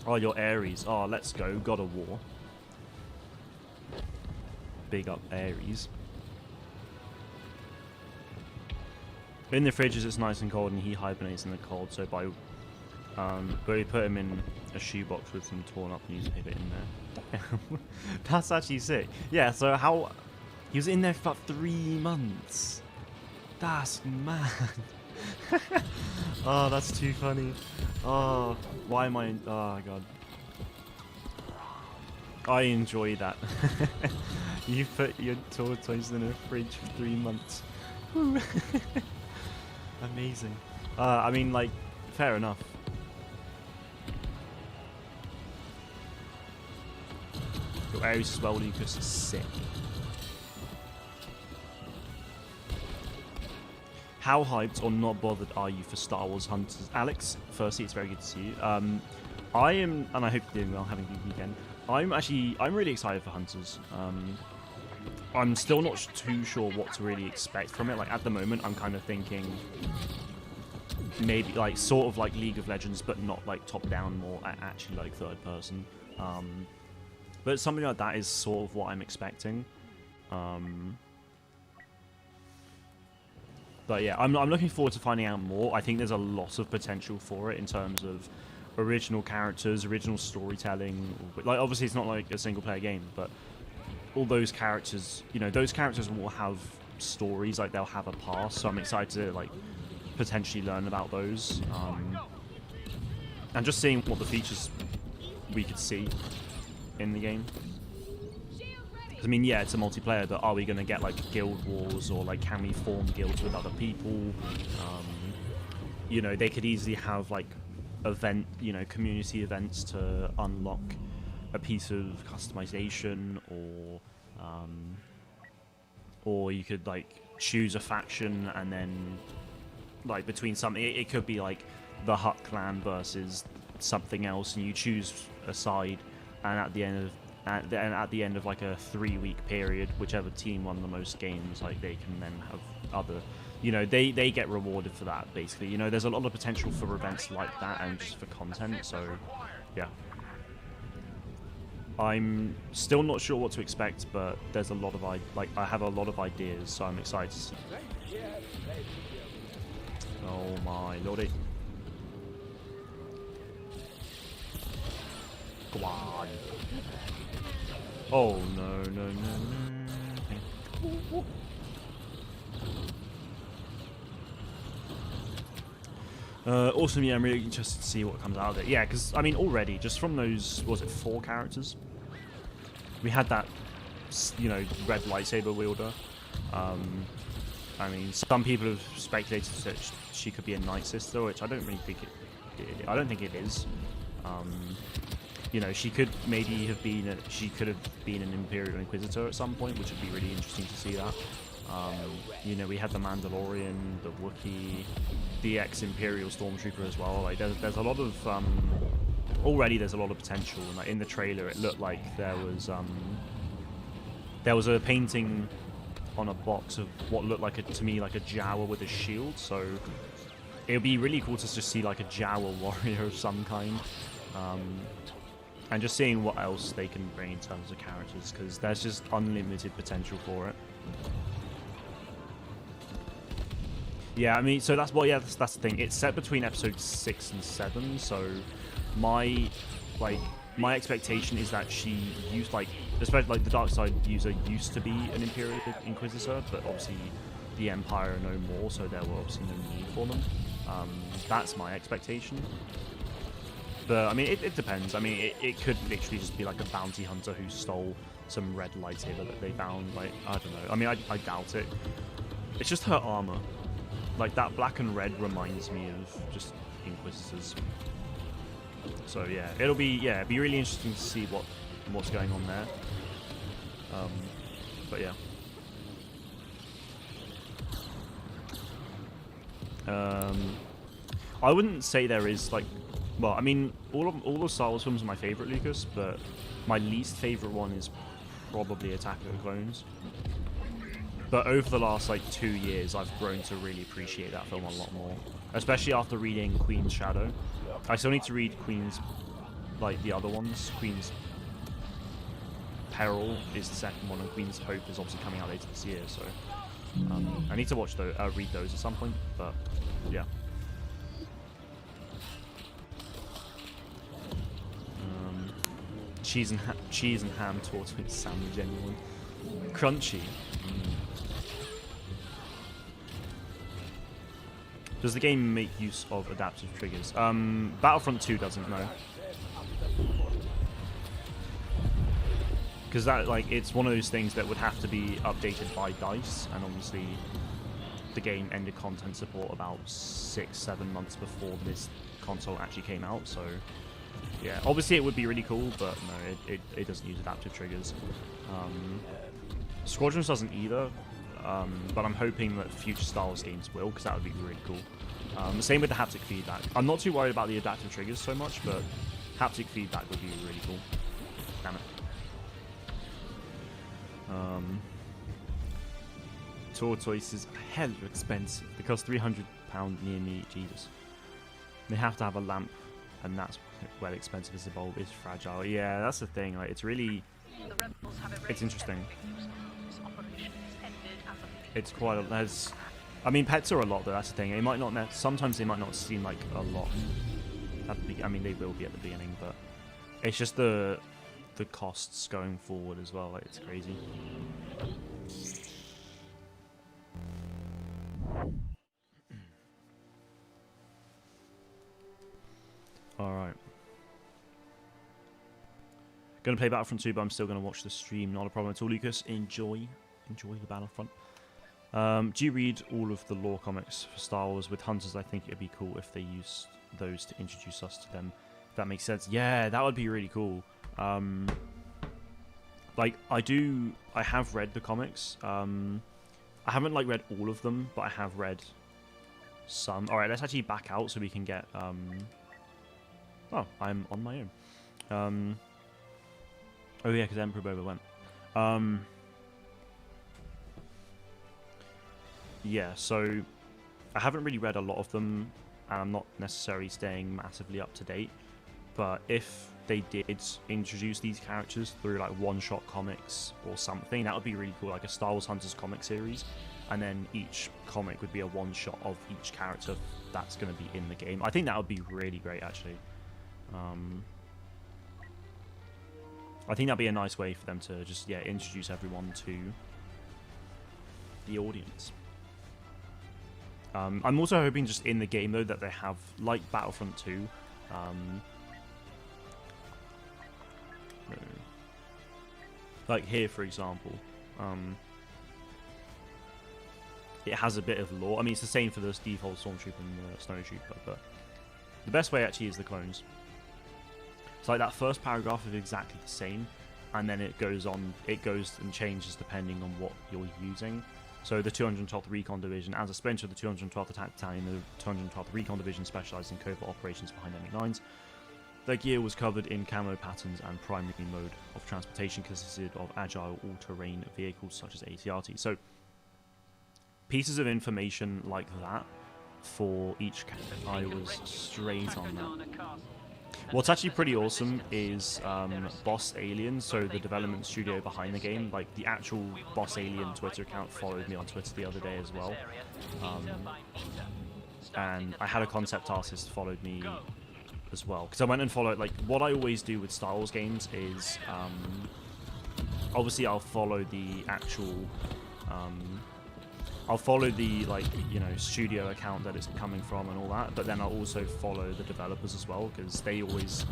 S1: Oh, you're Aries. Oh, let's go. God of War. Big up Aries. In the fridges, it's nice and cold, and he hibernates in the cold, so by But we put him in a shoebox with some torn up newspaper in there. That's actually sick. Yeah, so how... He was in there for 3 months. That's mad. Oh, that's too funny. Oh, why am I... Oh, God. I enjoy that. You put your tortoise in a fridge for 3 months. Amazing. I mean, like, fair enough. Your Ares as well, Lucas, is sick. How hyped or not bothered are you for Star Wars Hunters? Alex, firstly, it's very good to see you. I am, and I hope you're doing well, having a good weekend. I'm really excited for Hunters. I'm still not too sure what to really expect from it. Like, at the moment, I'm kind of thinking maybe, like, sort of like League of Legends, but not, like, top-down, more actually, like, third-person. But something like that is sort of what I'm expecting. But yeah, I'm looking forward to finding out more. I think there's a lot of potential for it in terms of original characters, original storytelling. Like, obviously, it's not like a single-player game, but all those characters, you know, those characters will have stories. Like, they'll have a past. So I'm excited to, like, potentially learn about those. And just seeing what the features we could see in the game. I mean, yeah, it's a multiplayer, but are we going to get, like, guild wars, or, like, can we form guilds with other people? You know, they could easily have, like, community events to unlock a piece of customization, or you could, like, choose a faction, and then, like, between something, it could be, like, the Hut clan versus something else, and you choose a side, and at the end of like a 3-week period, whichever team won the most games, like, they can then have other, you know, they get rewarded for that, basically. You know, there's a lot of potential for events like that and just for content. So yeah, I'm still not sure what to expect, but there's a lot of I have a lot of ideas, so I'm excited to see. Oh my lordy. Come on. Oh, no. Awesome, yeah, I'm really interested to see what comes out of it. Yeah, because, I mean, already, just from those, was it 4 characters? We had that, you know, red lightsaber wielder. I mean, some people have speculated that she could be a Night Sister, which I don't really think I don't think it is. You know, she could maybe have been she could have been an Imperial Inquisitor at some point, which would be really interesting to see that. You know, we had the Mandalorian, the Wookiee, the ex-Imperial Stormtrooper as well. Like, there's a lot of already there's a lot of potential. And, like, in the trailer, it looked like there was a painting on a box of what looked like to me like a Jawa with a shield. So it would be really cool to just see like a Jawa warrior of some kind. And just seeing what else they can bring in terms of characters, because there's just unlimited potential for it. Yeah, I mean, so that's the thing. It's set between episodes 6 and 7, so my expectation is that she used, like, especially like the dark side user used to be an Imperial Inquisitor, but obviously the Empire are no more, so there were obviously no need for them. That's my expectation. But, I mean, it depends. I mean, it could literally just be like a bounty hunter who stole some red lightsaber that they found. Like, I don't know. I mean, I doubt it. It's just her armor. Like, that black and red reminds me of just Inquisitors. So, yeah. It'd be really interesting to see what's going on there. But, yeah. I wouldn't say there is, like... Well, I mean, all the Star Wars films are my favourite, Lucas, but my least favourite one is probably Attack of the Clones. But over the last, like, 2 years, I've grown to really appreciate that film a lot more. Especially after reading Queen's Shadow. I still need to read Queen's, like, the other ones. Queen's Peril is the second one, and Queen's Hope is obviously coming out later this year, so... I need to read those at some point, but, yeah. cheese and ham tortoise sandwich. Anyone? Crunchy. Does the game make use of adaptive triggers? Battlefront 2 doesn't, no. Because that, like, it's one of those things that would have to be updated by DICE, and obviously the game ended content support about 6-7 months before this console actually came out, so yeah, obviously it would be really cool, but no, it doesn't use adaptive triggers. Squadrons doesn't either, but I'm hoping that future Star Wars games will, because that would be really cool. Same with the haptic feedback. I'm not too worried about the adaptive triggers so much, but haptic feedback would be really cool. Damn it. Tortoises are hella expensive. They cost £300 near me. Jesus. They have to have a lamp, and that's well expensive as the bulb is fragile. Yeah, that's the thing. Like, it's really, it's interesting. It's quite a. I mean, pets are a lot, though. That's the thing. It might not. Sometimes they might not seem like a lot. I mean, they will be at the beginning, but it's just the costs going forward as well. Like, it's crazy. Alright. Gonna play Battlefront 2, but I'm still gonna watch the stream. Not a problem at all, Lucas. Enjoy the Battlefront. Do you read all of the lore comics for Star Wars? With Hunters, I think it'd be cool if they used those to introduce us to them. If that makes sense. Yeah, that would be really cool. Like, I have read the comics. I haven't, like, read all of them, but I have read some. Alright, let's actually back out so we can get, oh, I'm on my own. Oh yeah, because Emperor Boba went. Yeah, so I haven't really read a lot of them, and I'm not necessarily staying massively up to date. But if they did introduce these characters through like one-shot comics or something, that would be really cool, like a Star Wars Hunters comic series, and then each comic would be a one-shot of each character that's going to be in the game. I think that would be really great, actually. I think that'd be a nice way for them to just, yeah, introduce everyone to the audience. I'm also hoping just in the game, though, that they have, like Battlefront 2, like here, for example, it has a bit of lore. I mean, it's the same for the default Stormtrooper and the Snowtrooper, but the best way actually is the clones. It's like that first paragraph is exactly the same, and then it goes on, it goes and changes depending on what you're using. So the 212th Recon Division, as a splinter of the 212th Attack Battalion, the 212th Recon Division specialised in covert operations behind enemy lines. Their gear was covered in camo patterns, and primary mode of transportation consisted of agile all-terrain vehicles such as AT-RT. So pieces of information like that for each character. I was straight on that. What's actually pretty awesome is Boss Alien, so the development studio behind the game, like the actual Boss Alien Twitter account followed me on Twitter the other day as well. And I had a concept artist followed me as well, because I went and followed, like, what I always do with Star Wars games is obviously I'll follow the actual I'll follow the, like, you know, studio account that it's coming from and all that, but then I'll also follow the developers as well, because they always,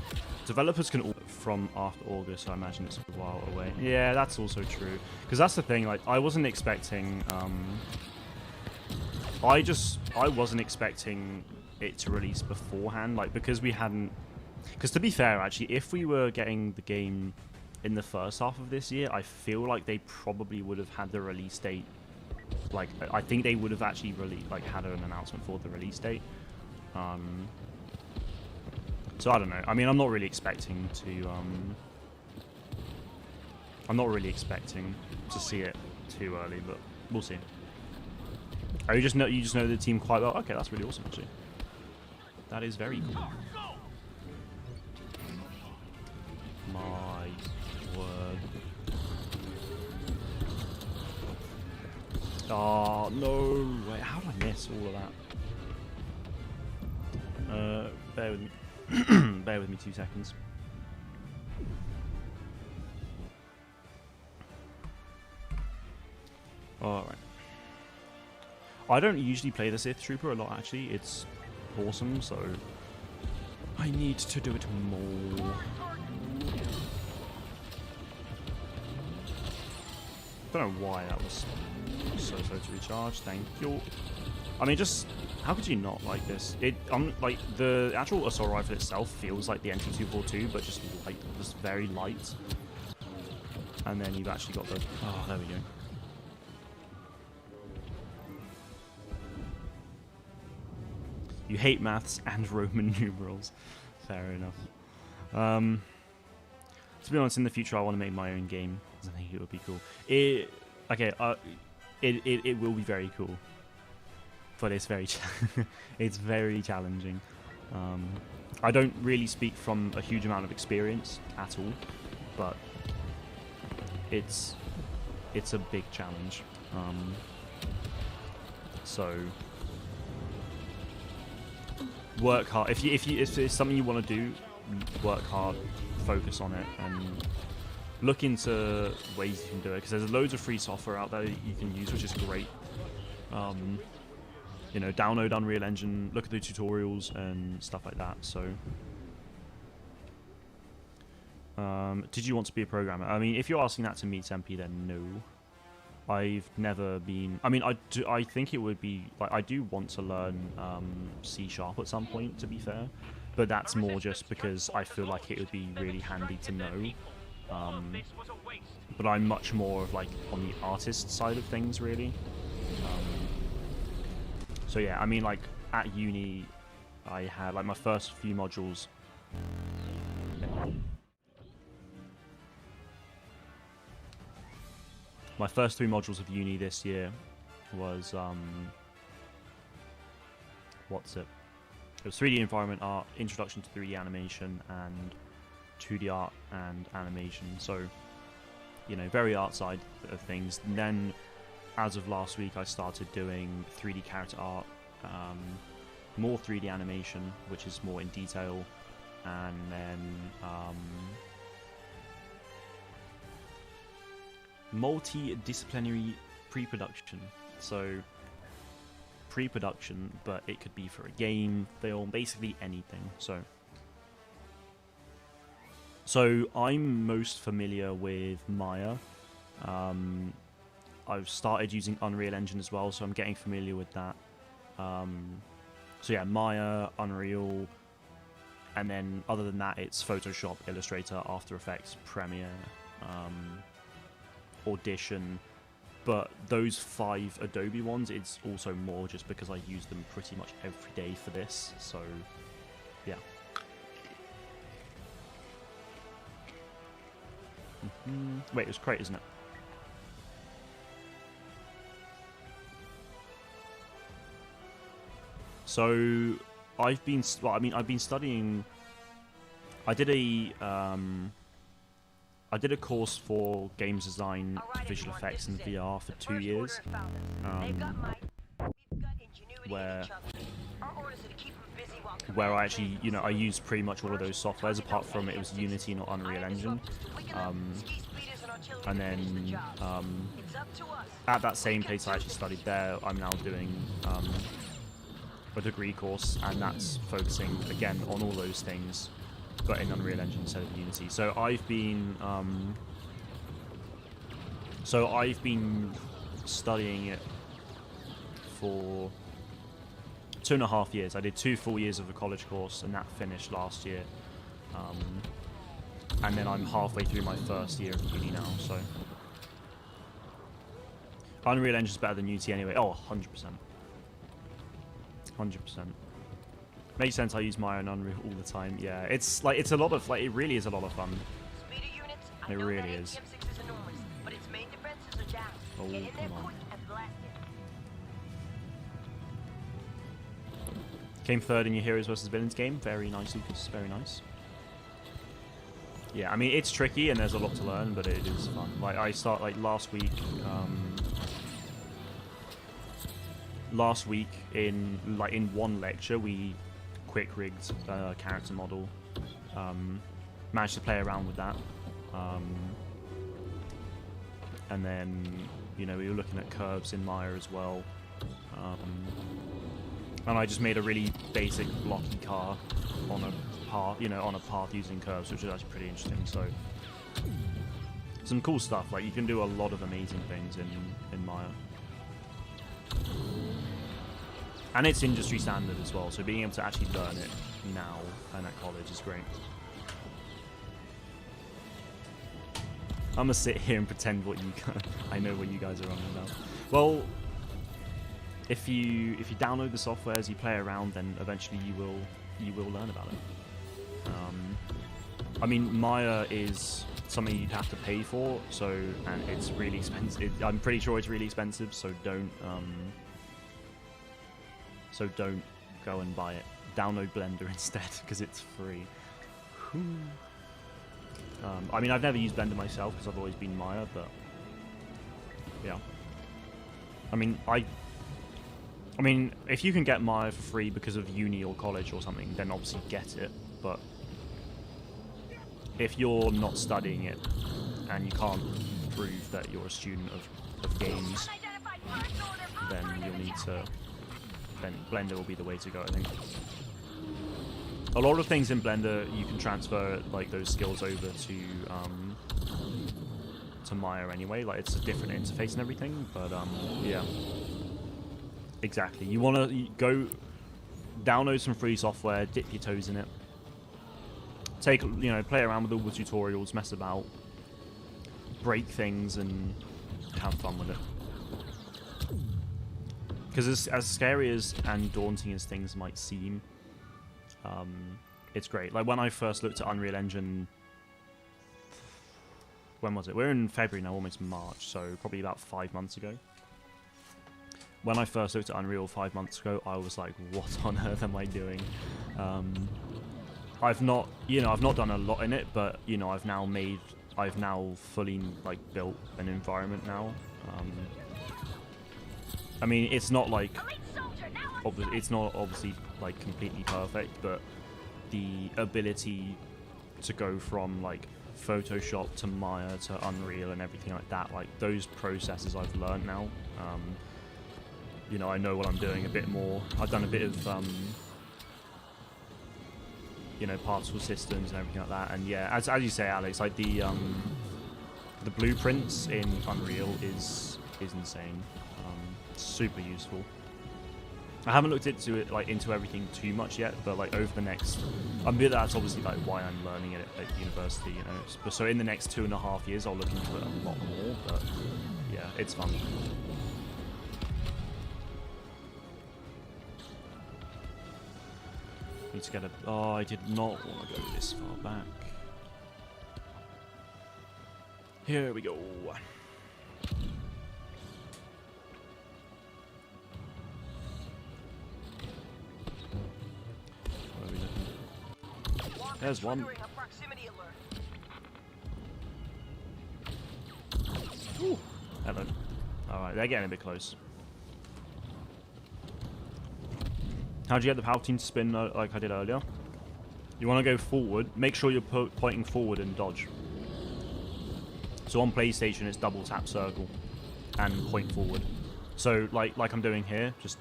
S1: developers can all from after August, so I imagine it's a while away. Yeah, that's also true, because that's the thing, like, I wasn't expecting I wasn't expecting it to release beforehand, like, because we hadn't, because to be fair, actually, if we were getting the game in the first half of this year, I feel like they probably would have had the release date, like, I think they would have actually really, like, had an announcement for the release date. So I don't know. I mean, I'm not really expecting to see it too early, but we'll see. Oh, you just know the team quite well. Okay, that's really awesome, actually. That is very cool. My word. Oh, no. Wait, how did I miss all of that? Bear with me. Bear with me 2 seconds. Alright. I don't usually play the Sith Trooper a lot, actually. It's awesome, so I need to do it more. Don't know why that was so slow to recharge. Thank you. I mean, just how could you not like this? Like the actual assault rifle itself feels like the NT242, but just very light. And then you've actually got the there we go. You hate maths and Roman numerals. Fair enough. To be honest, in the future, I want to make my own game. I think it would be cool. It will be very cool, but it's very it's very challenging. I don't really speak from a huge amount of experience at all, but it's a big challenge. So work hard. If it's something you want to do, work hard, focus on it, and look into ways you can do it, because there's loads of free software out there you can use, which is great. You know, download Unreal Engine, look at the tutorials and stuff like that. So did you want to be a programmer? I mean, if you're asking that to me, Tempe, then no. I've never been. I mean, I think it would be like, I do want to learn C# at some point, to be fair, but that's more just because I feel like it would be really handy to know. But I'm much more of like on the artist side of things, really. So yeah, I mean, like at uni, I had like my first few modules. My first 3 modules of uni this year was what's it? It was 3D environment art, introduction to 3D animation, and 2D art and animation. So, you know, very art side of things. And then, as of last week, I started doing 3D character art, more 3D animation, which is more in detail, and then multidisciplinary pre-production. So pre-production, but it could be for a game, film, basically anything. So I'm most familiar with Maya. I've started using Unreal Engine as well, so I'm getting familiar with that. So yeah, Maya, Unreal, and then other than that, it's Photoshop, Illustrator, After Effects, Premiere, Audition. But those 5 Adobe ones, it's also more just because I use them pretty much every day for this. So yeah. Wait, it was Crate, isn't it? So I've been studying. I did a course for games design, visual effects, and VR for 2 years, where I actually, you know, I used pretty much all of those softwares. Apart from it was Unity, not Unreal Engine. And then at that same place I actually studied there, I'm now doing a degree course, and that's focusing again on all those things, but in Unreal Engine instead of Unity. So I've been studying it for 2.5 years. I did 2 full years of a college course, and that finished last year. And then I'm halfway through my first year of uni now. So Unreal Engine's better than Unity anyway. Oh, 100%. 100%. Makes sense. I use Maya and Unreal all the time. Yeah, it's a lot of it really is a lot of fun. It really is. Oh, come on. Came 3rd in your Heroes vs Villains game. Very nice, Lucas. Very nice. Yeah, I mean, it's tricky and there's a lot to learn, but it is fun. Like, I start last week. Last week in one lecture we quick rigged a character model. Managed to play around with that, and then You know, we were looking at curves in Maya as well. And I just made a really basic blocky car on a path, you know, on a path using curves, which is actually pretty interesting. So some cool stuff. Like you can do a lot of amazing things in Maya. And it's industry standard as well, so being able to actually learn it now and at college is great. I'm gonna sit here and pretend I know what you guys are on about. Well, if you download the software as you play around, then eventually you will learn about it. I mean, Maya is something you'd have to pay for, and it's really expensive. I'm pretty sure it's really expensive, so don't go and buy it. Download Blender instead, because it's free. I mean, I've never used Blender myself because I've always been Maya, but yeah. I mean, if you can get Maya for free because of uni or college or something, then obviously get it. But if you're not studying it and you can't prove that you're a student of games, then you'll need to. Then Blender will be the way to go, I think. A lot of things in Blender you can transfer like those skills over to Maya anyway. Like it's a different interface and everything, but yeah, exactly. You want to go download some free software, dip your toes in it, play around with all the tutorials, mess about, break things, and have fun with it. Because as scary and daunting as things might seem, it's great. Like when I first looked at Unreal Engine, when was it? We're in February now, almost March, so probably about 5 months ago. When I first looked at Unreal 5 months ago, I was like, what on earth am I doing? I've not done a lot in it, but I've now fully like built an environment now. I mean, it's not like it's not obviously like completely perfect, but the ability to go from like Photoshop to Maya to Unreal and everything like that, like those processes I've learned now. I know what I'm doing a bit more. I've done a bit of particle systems and everything like that, and yeah, as you say, Alex, like the blueprints in Unreal is insane. Super useful. I haven't looked into everything too much yet, but like over the next, that's obviously like why I'm learning it at university, So in the next 2.5 years, I'll look into it a lot more. But yeah, it's fun. Need to get oh, I did not want to go this far back. Here we go. There's one. Ooh. Hello. Alright, they're getting a bit close. How'd you get the Palpatine to spin like I did earlier? You want to go forward. Make sure you're pointing forward and dodge. So on PlayStation, it's double tap circle and point forward. So like I'm doing here, just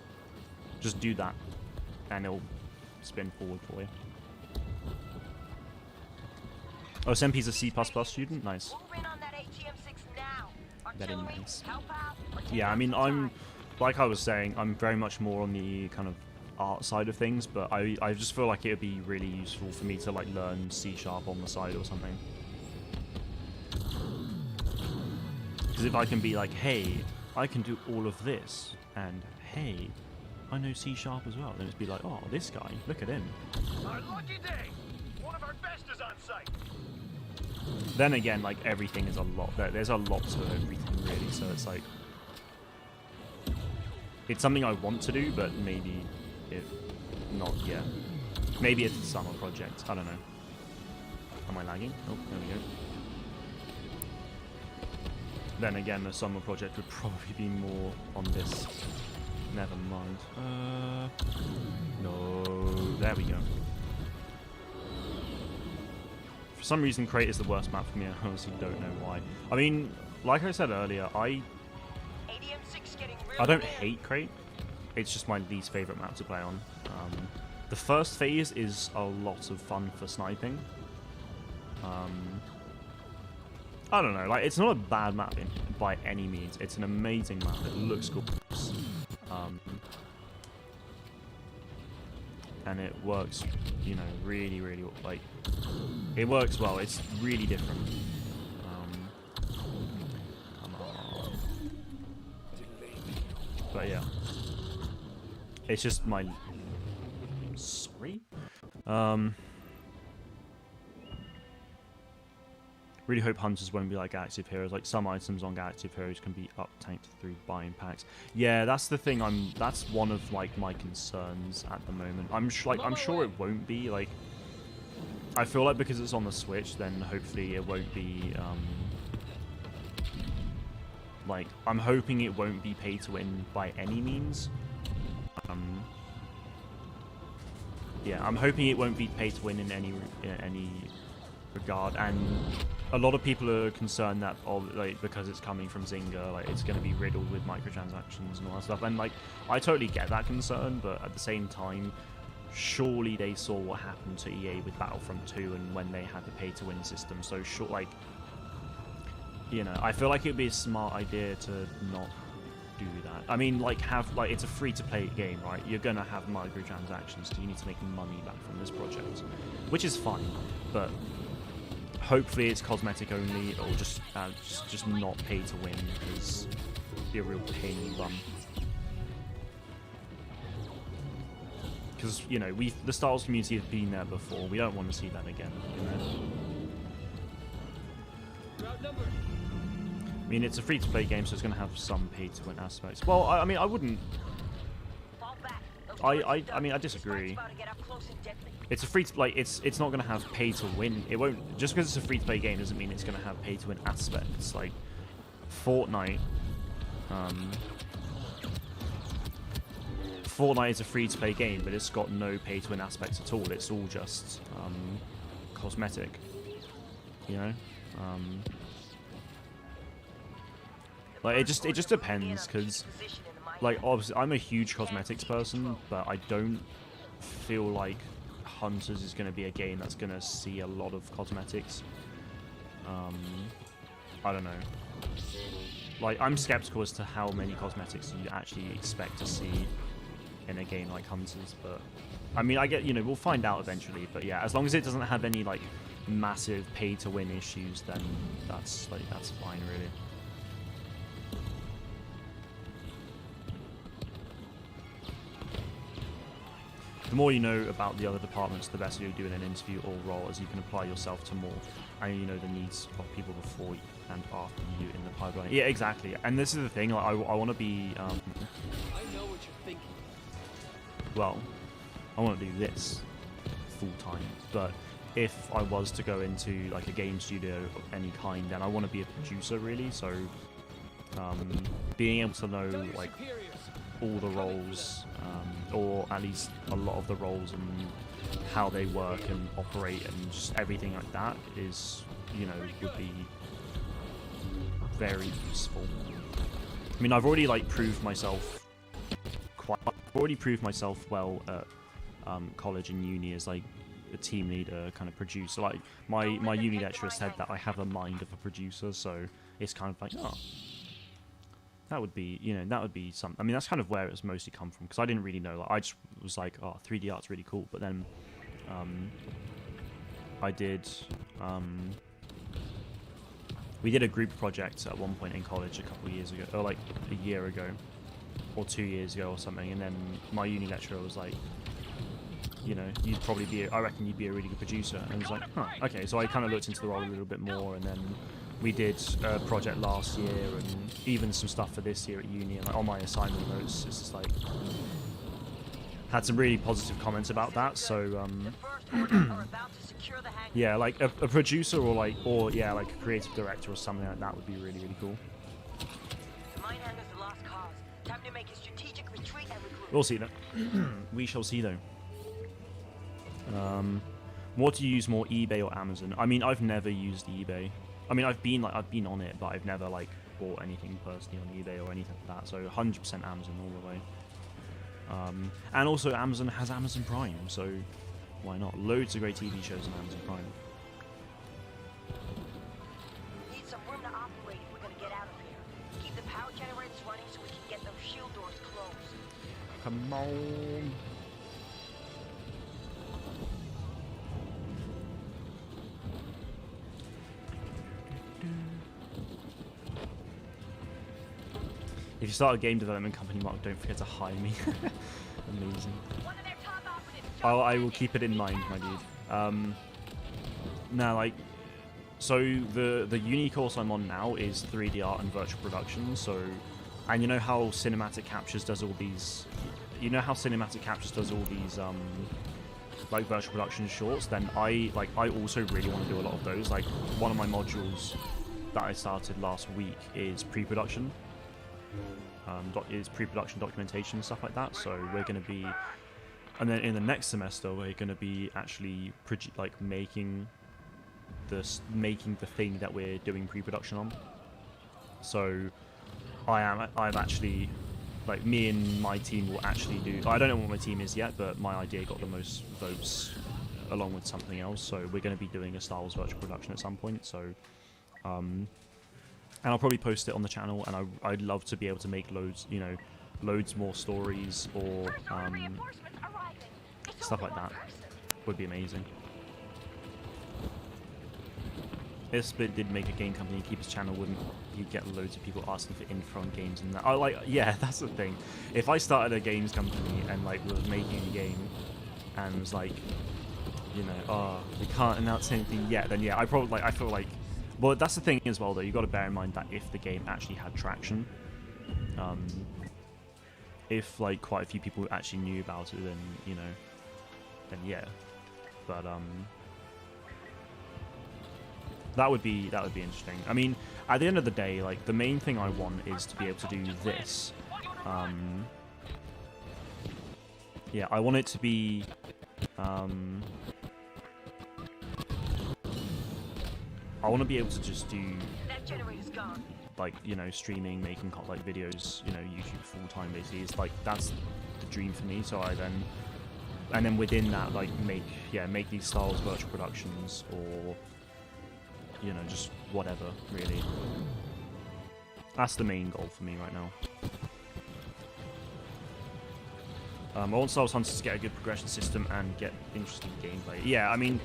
S1: do that, and it'll spin forward for you. Oh, SMP's a C++ student? Nice. Very nice. Yeah, I mean, like I was saying, I'm very much more on the kind of art side of things, but I just feel like it would be really useful for me to like learn C# on the side or something. Because if I can be like, hey, I can do all of this, and hey, I know C# as well, then it'd be like, oh, this guy, look at him.
S2: Our lucky day! One of our best is on site!
S1: Then again, like everything is a lot. There's a lot to everything, really. So it's like it's something I want to do, but maybe not yet. Maybe it's a summer project. I don't know. Am I lagging? Oh, there we go. Then again, the summer project would probably be more on this. Never mind. No. There we go. For some reason, Crate is the worst map for me. I honestly don't know why. I mean, like I said earlier, I I don't hate Crate. It's just my least favorite map to play on. The first phase is a lot of fun for sniping. I don't know, like, it's not a bad map by any means. It's an amazing map. It looks cool. And it works, you know, really, really, like, it works well. It's really different. Come on. But yeah, it's just my. Sorry. Really hope hunters won't be like active heroes. Like, some items on active heroes can be up tanked through buying packs. Yeah, that's the thing. That's one of like my concerns at the moment. I'm sure it won't be. Like, I feel like because it's on the Switch, then hopefully it won't be. Like, I'm hoping it won't be pay to win by any means. Yeah, I'm hoping it won't be pay to win in any regard, and a lot of people are concerned that, like, because it's coming from Zynga, like, it's going to be riddled with microtransactions and all that stuff. And like, I totally get that concern, but at the same time, surely they saw what happened to EA with Battlefront 2 and when they had the pay-to-win system. So, like, you know, I feel like it'd be a smart idea to not do that. I mean, like, it's a free-to-play game, right? You're gonna have microtransactions because you need to make money back from this project, which is fine, but hopefully it's cosmetic only, or just not pay to win, because it'd be a real pain in the bum. Because, you know, the Star Wars community has been there before. We don't want to see that again, you know? I mean, it's a free-to-play game, so it's going to have some pay-to-win aspects. Well, I mean, I wouldn't. I mean, I disagree. It's a free to like it's not going to have pay to win. It won't, just because it's a free to play game doesn't mean it's going to have pay to win aspects. Like Fortnite, Fortnite is a free to play game, but it's got no pay to win aspects at all. It's all just cosmetic, you know. Like, it just depends, because like, obviously I'm a huge cosmetics person, but I don't feel like Hunters is going to be a game that's going to see a lot of cosmetics. I don't know. Like, I'm skeptical as to how many cosmetics you actually expect to see in a game like Hunters, but I mean, I get, you know, we'll find out eventually, but yeah, as long as it doesn't have any like massive pay to win issues, then that's fine, really. The more you know about the other departments, the better you do in an interview or role, as you can apply yourself to more, and you know the needs of people before and after you in the pipeline. Yeah, exactly. And this is the thing. Like, I want to be.
S2: I know what you're thinking.
S1: Well, I want to do this full time. But if I was to go into like a game studio of any kind, then I want to be a producer, really. So, being able to know like all the roles, or at least a lot of the roles and how they work and operate and just everything like that is, you know, would be very useful. I mean, I've already like proved myself well at college and uni as like a team leader, kind of producer. Like my uni lecturer said that I have a mind of a producer, so it's kind of like, oh, that would be, you know, that would be something. I mean, that's kind of where it's mostly come from, because I didn't really know. Like, I just was like, oh, 3D art's really cool. But then we did a group project at one point in college a couple of years ago, or like a year ago, or 2 years ago or something. And then my uni lecturer was like, you know, I reckon you'd be a really good producer. And I was like, huh, okay. So I kind of looked into the role a little bit more, and then we did a project last year and even some stuff for this year at uni, and like on my assignment notes, it's just like had some really positive comments about that. So yeah, like a producer or yeah, like a creative director or something like that would be really, really cool. We'll see though. We shall see though. What do you use more, eBay or Amazon? I mean, I've never used eBay. I mean, I've been on it, but I've never like bought anything personally on eBay or anything like that. So 100% Amazon all the way. And also Amazon has Amazon Prime, so why not? Loads of great TV shows on Amazon Prime.
S5: Need some room to operate if we're gonna get out of here. Keep the power generators running so we can get those shield doors closed.
S1: Come on. If you start a game development company, Mark, don't forget to hire me. Amazing.
S5: One of their top operatives
S1: I will keep it in mind, my dude. Now, like, so the uni course I'm on now is 3D art and virtual production. So, and you know how Cinematic Captures does all these, like virtual production shorts. Then I also really want to do a lot of those. Like, one of my modules that I started last week is pre-production. Is pre-production documentation and stuff like that. So we're going to be, and then in the next semester we're going to be actually making the thing that we're doing pre-production on. So I've actually, like, me and my team will actually do, I don't know what my team is yet, but my idea got the most votes along with something else. So we're going to be doing a Star Wars virtual production at some point. So and I'll probably post it on the channel, and I'd love to be able to make loads more stories or stuff like that. Would be amazing. If Split did make a game company and keep his channel, wouldn't you get loads of people asking for info on games and that? Yeah, that's the thing. If I started a games company and like was making a game and was like, you know, oh, we can't announce anything yet, then yeah, I feel like. Well, that's the thing as well, though. You got to bear in mind that if the game actually had traction, if like quite a few people actually knew about it, then then yeah. But that would be interesting. I mean, at the end of the day, like the main thing I want is to be able to do this. Yeah, I want it to be. I want to be able to just do, like, streaming, making videos, YouTube full time basically. It's like, that's the dream for me. So and then within that, like, make these Star Wars virtual productions or, just whatever, really. That's the main goal for me right now. I want Star Wars Hunters to get a good progression system and get interesting gameplay. Yeah, I mean,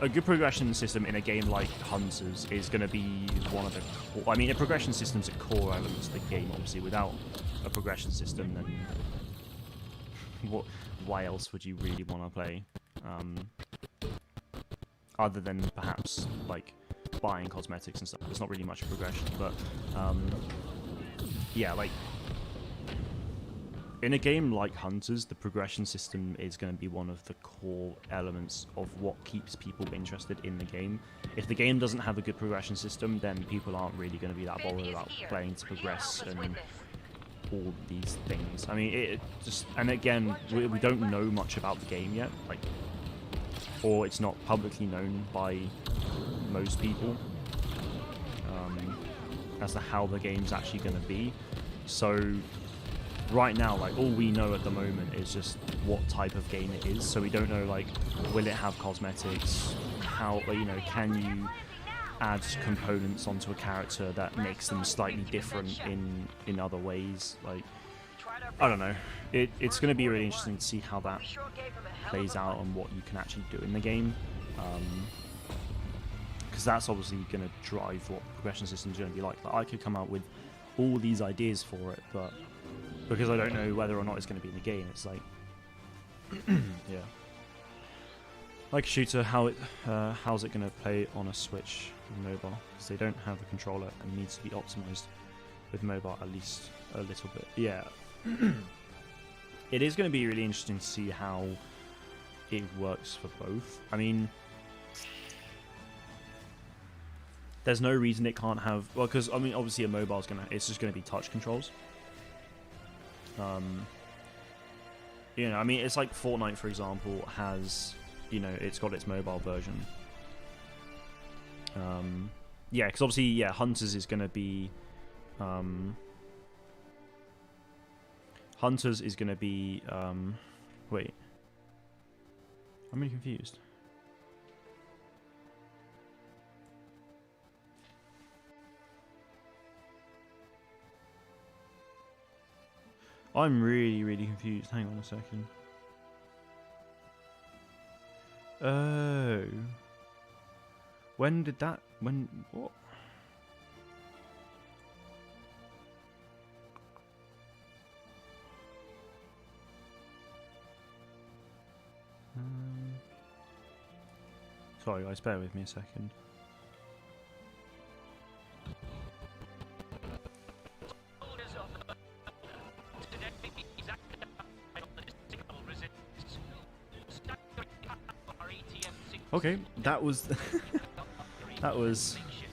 S1: a good progression system in a game like Hunters is going to be one of the core, I mean, a progression system's a core element of the game, obviously. Without a progression system, then why else would you really want to play? Other than perhaps, like, buying cosmetics and stuff. There's not really much progression, but, yeah, like, in a game like Hunters, the progression system is going to be one of the core elements of what keeps people interested in the game. If the game doesn't have a good progression system, then people aren't really going to be that bothered about playing to progress and all these things. I mean, it just, and again, we don't know much about the game yet, like, or it's not publicly known by most people as to how the game's actually going to be. So right now, like, all we know at the moment is just what type of game it is. So we don't know, like, will it have cosmetics? How, can you add components onto a character that makes them slightly different in other ways? Like, I don't know. It's going to be really interesting to see how that plays out and what you can actually do in the game. Because that's obviously going to drive what progression system's going to be like. I could come out with all these ideas for it, but because I don't know whether or not it's going to be in the game, it's like, yeah. Like a shooter, how's it going to play on a Switch and mobile? Because they don't have a controller and needs to be optimized with mobile at least a little bit. Yeah. It is going to be really interesting to see how it works for both. I mean, there's no reason it can't have, well, because I mean, obviously a mobile's it's just going to be touch controls. I mean, it's like Fortnite, for example, has, it's got its mobile version. Yeah, because obviously, yeah, Hunters is going to be... Hunters is going to be... wait. I'm really confused. I'm really, really confused. Hang on a second. Oh. When did that... When... What? Sorry guys, bear with me a second. Okay, that was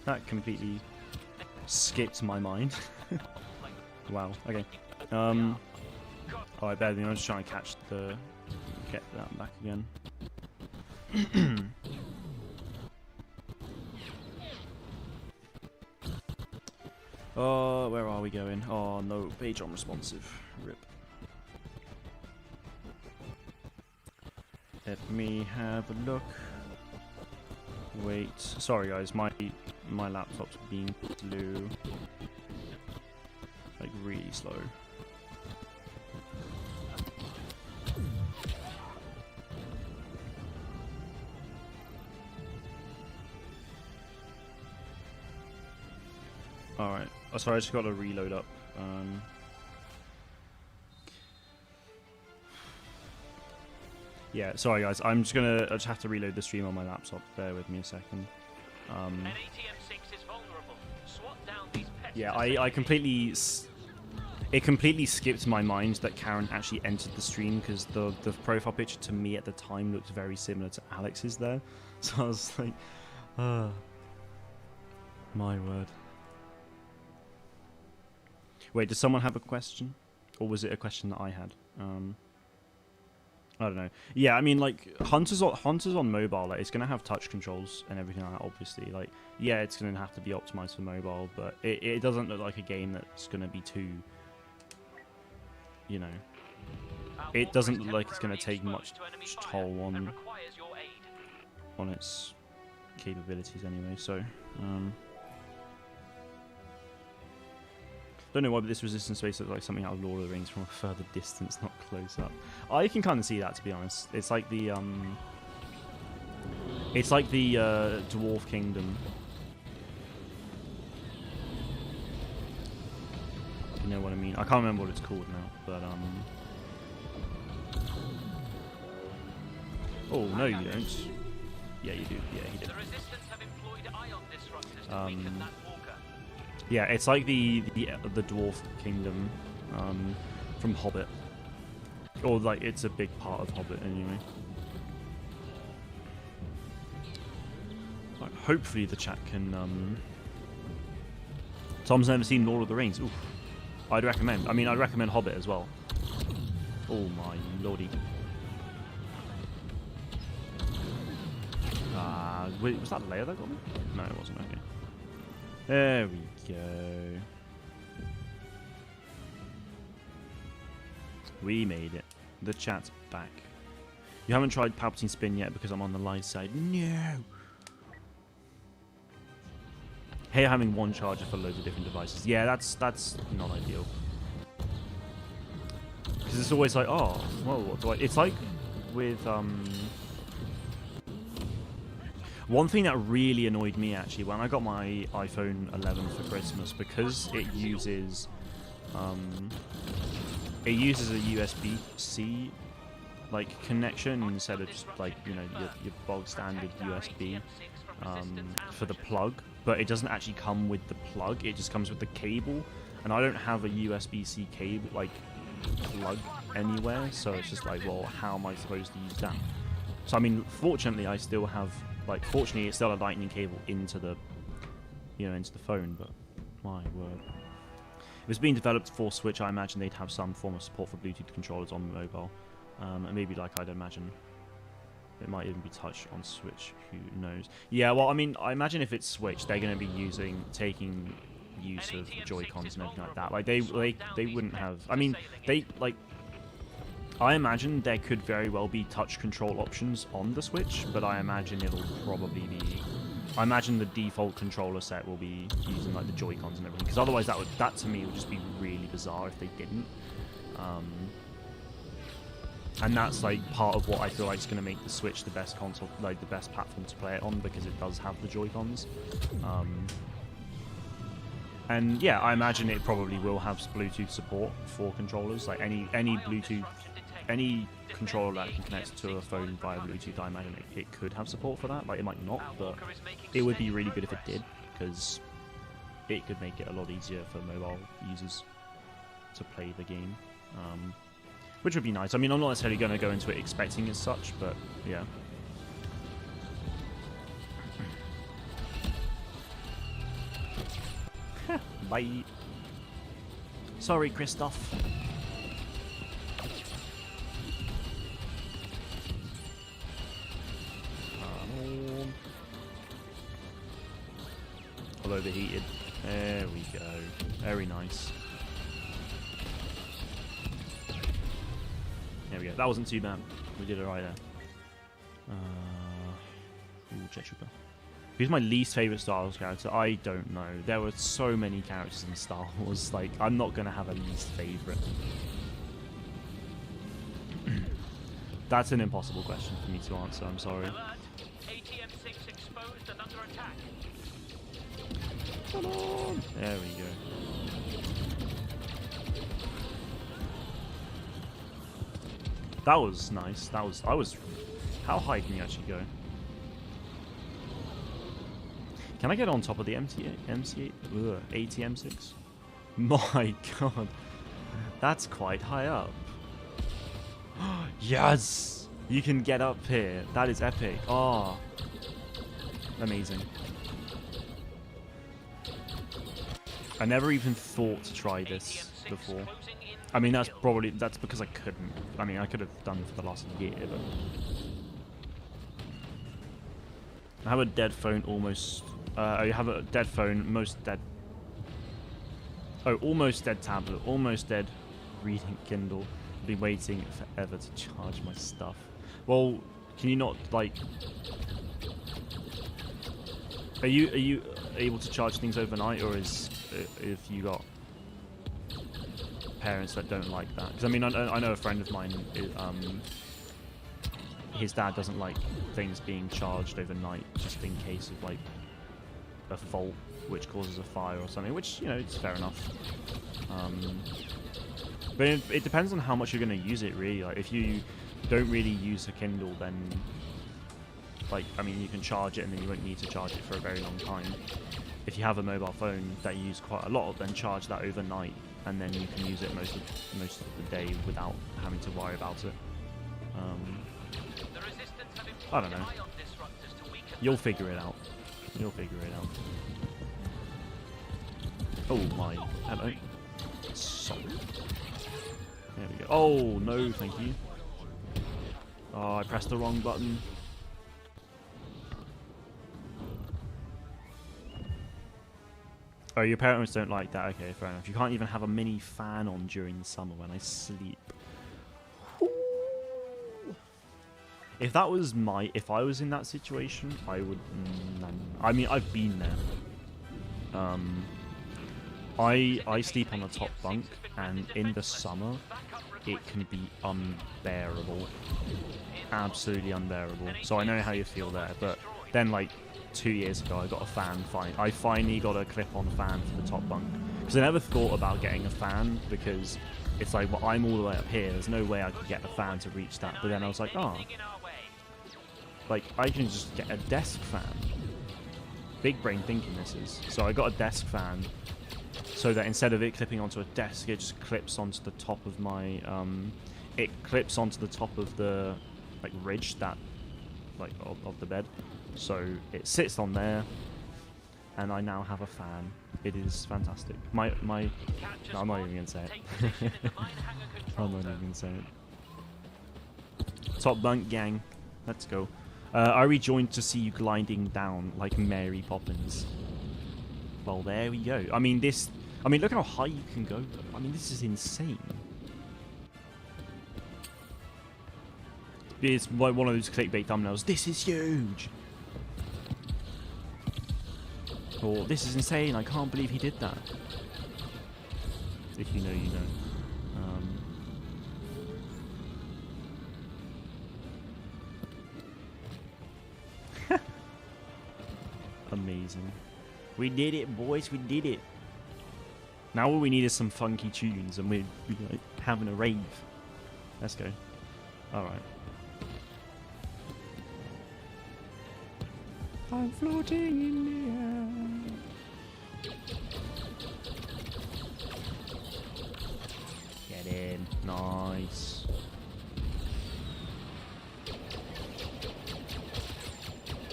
S1: that completely skipped my mind. Wow. Okay. Alright, bear with me. I'm just trying to get that back again. Where are we going? Oh no, page unresponsive. Rip. Let me have a look. Wait, sorry guys, my laptop's being slow. Like really slow. Alright. Oh, sorry, I just got to reload up. Yeah, sorry guys, I just have to reload the stream on my laptop. Bear with me a second.
S2: An ATM-6 is vulnerable. Swat down these pets.
S1: Yeah, I completely... It completely skipped my mind that Karen actually entered the stream because the profile picture to me at the time looked very similar to Alex's there. So I was like, my word. Wait, does someone have a question? Or was it a question that I had? I don't know. Yeah, I mean, like, Hunters on mobile, like, it's going to have touch controls and everything like that, obviously. Like, yeah, it's going to have to be optimized for mobile, but it doesn't look like a game that's going to be too, you know... It doesn't look like it's going to take much toll on its capabilities anyway, so... Don't know why, but this resistance space looks like something out of Lord of the Rings from a further distance, not close up. I can kind of see that, to be honest. It's like the Dwarf Kingdom. You know what I mean? I can't remember what it's called now, but Oh no, you don't. Yeah, you do. Yeah, he did.
S2: The Resistance have employed ion disruptors to weaken that walker.
S1: Yeah, it's like the Dwarf Kingdom from Hobbit. Or, like, it's a big part of Hobbit, anyway. Right, hopefully the chat can... Tom's never seen Lord of the Rings. Oof. I'd recommend. I mean, I'd recommend Hobbit as well. Oh, my lordy. Wait, was that Leia that got me? No, it wasn't. Okay. There we go. We made it. The chat's back. You haven't tried Palpatine Spin yet because I'm on the live side. No! Hey, having one charger for loads of different devices. Yeah, that's not ideal. Because it's always like, oh, well, what do I... It's like with... One thing that really annoyed me, actually, when I got my iPhone 11 for Christmas, because it uses a USB-C like connection instead of just like, you know, your bog standard USB for the plug, but it doesn't actually come with the plug. It just comes with the cable, and I don't have a USB-C cable like plug anywhere, so it's just like, well, how am I supposed to use that? So I mean, fortunately, I still have. Like, fortunately, it's still a lightning cable into the, you know, into the phone, but my word. If it's being developed for Switch, I imagine they'd have some form of support for Bluetooth controllers on mobile. And maybe, like, I'd imagine, It might even be touch on Switch. Who knows? Yeah. Well, I mean, I imagine if it's Switch, they're going to be taking use of Joy-Cons and everything like that. Like they wouldn't have. I mean, they like. I imagine there could very well be touch control options on the Switch, but I imagine it'll probably be. I imagine the default controller set will be using like the Joy-Cons and everything, because otherwise that to me would just be really bizarre if they didn't. And that's like part of what I feel like is going to make the Switch the best console, like the best platform to play it on, because it does have the Joy-Cons. And yeah, I imagine it probably will have Bluetooth support for controllers. Like any Bluetooth, any controller that can connect to a phone via Bluetooth, I imagine it could have support for that. Like it might not, but it would be really good if it did, because it could make it a lot easier for mobile users to play the game. Which would be nice. I mean, I'm not necessarily going to go into it expecting as such, but yeah. Bye. Sorry, Christoph. All overheated. There we go. Very nice. There we go. That wasn't too bad. We did it right there. Ooh, Jet Trooper. Who's my least favourite Star Wars character? I don't know. There were so many characters in Star Wars. Like, I'm not going to have a least favourite. That's an impossible question for me to answer. I'm sorry.
S2: ATM-6 exposed and under attack.
S1: Come on. There we go. That was nice. How high can you actually go? Can I get on top of the ATM-6? My god. That's quite high up. Yes! You can get up here. That is epic. Oh. Amazing. I never even thought to try this before. I mean, that's because I couldn't. I mean, I could have done it for the last year, but I have a dead phone almost. I have a dead phone, most dead. Oh, almost dead tablet, almost dead reading Kindle. I've been waiting forever to charge my stuff. Well, can you not like? Are you able to charge things overnight, or is if you got parents that don't like that? Because I mean, I know a friend of mine. His dad doesn't like things being charged overnight, just in case of like a fault which causes a fire or something. Which, you know, it's fair enough. But it depends on how much you're going to use it, really. Like if you don't really use a Kindle, then like, I mean, you can charge it and then you won't need to charge it for a very long time. If you have a mobile phone that you use quite a lot, then charge that overnight, and then you can use it most of the day without having to worry about it. I don't know. You'll figure it out. You'll figure it out. Oh my! Hello. Sorry. There we go. Oh no, thank you. Oh, I pressed the wrong button. Oh, your parents don't like that. Okay, fair enough. You can't even have a mini fan on during the summer when I sleep. If that was if I was in that situation, I would. I mean, I've been there. I sleep on the top bunk, and in the summer, it can be unbearable, absolutely unbearable. So I know how you feel there, but then like 2 years ago, I got a fan. I finally got a clip-on fan for the top bunk, because I never thought about getting a fan, because it's like, well, I'm all the way up here. There's no way I could get the fan to reach that. But then I was like, oh. Like, I can just get a desk fan. Big brain thinking this is. So I got a desk fan, so that instead of it clipping onto a desk, it just clips onto the top of my, it clips onto the top of the, like, ridge that, like, of the bed. So it sits on there, and I now have a fan. It is fantastic. No, I'm not even going to say it. I'm not even going to say it. Top bunk gang. Let's go. I rejoined to see you gliding down like Mary Poppins. Well, there we go. I mean, look how high you can go. I mean, this is insane. It's like one of those clickbait thumbnails. This is huge. Or this is insane. I can't believe he did that. If you know, you know. Amazing. We did it, boys. We did it. Now all we need is some funky tunes, and we're like having a rave. Let's go. All right. I'm floating in the air. Get in. Nice.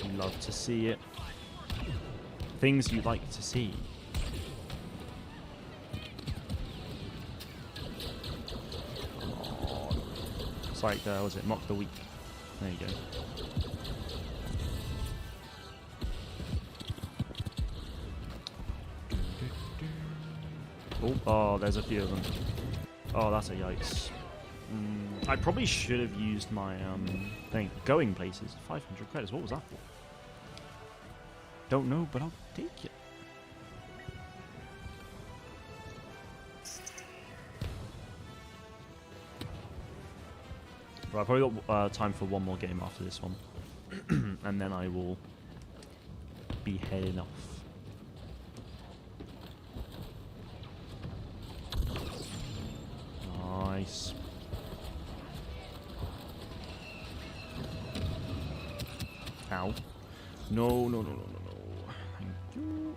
S1: You love to see it. Things you like to see. Oh. It's like, was it Mock the Week? There you go. Oh, there's a few of them. Oh, that's a yikes. I probably should have used my thing. Going places. 500 credits. What was that for? Don't know, but I'll take it. Right, I've probably got time for one more game after this one. And then I will be heading off. Nice. Ow. No, no, no, no, no, no. Thank you.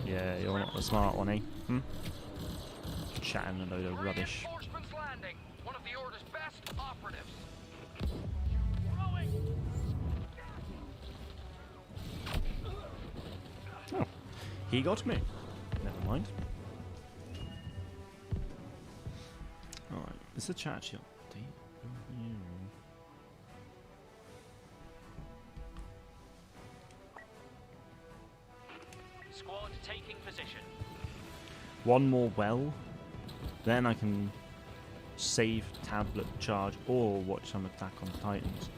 S1: Yeah, you're not the smart one, eh? Chatting a load of rubbish.
S2: Reinforcements landing. One of the Order's best operatives.
S1: Oh, he got me. Never mind. Alright, is the chat actually update?
S2: Squad taking position.
S1: One more well, then I can save, tablet, charge, or watch some Attack on Titans.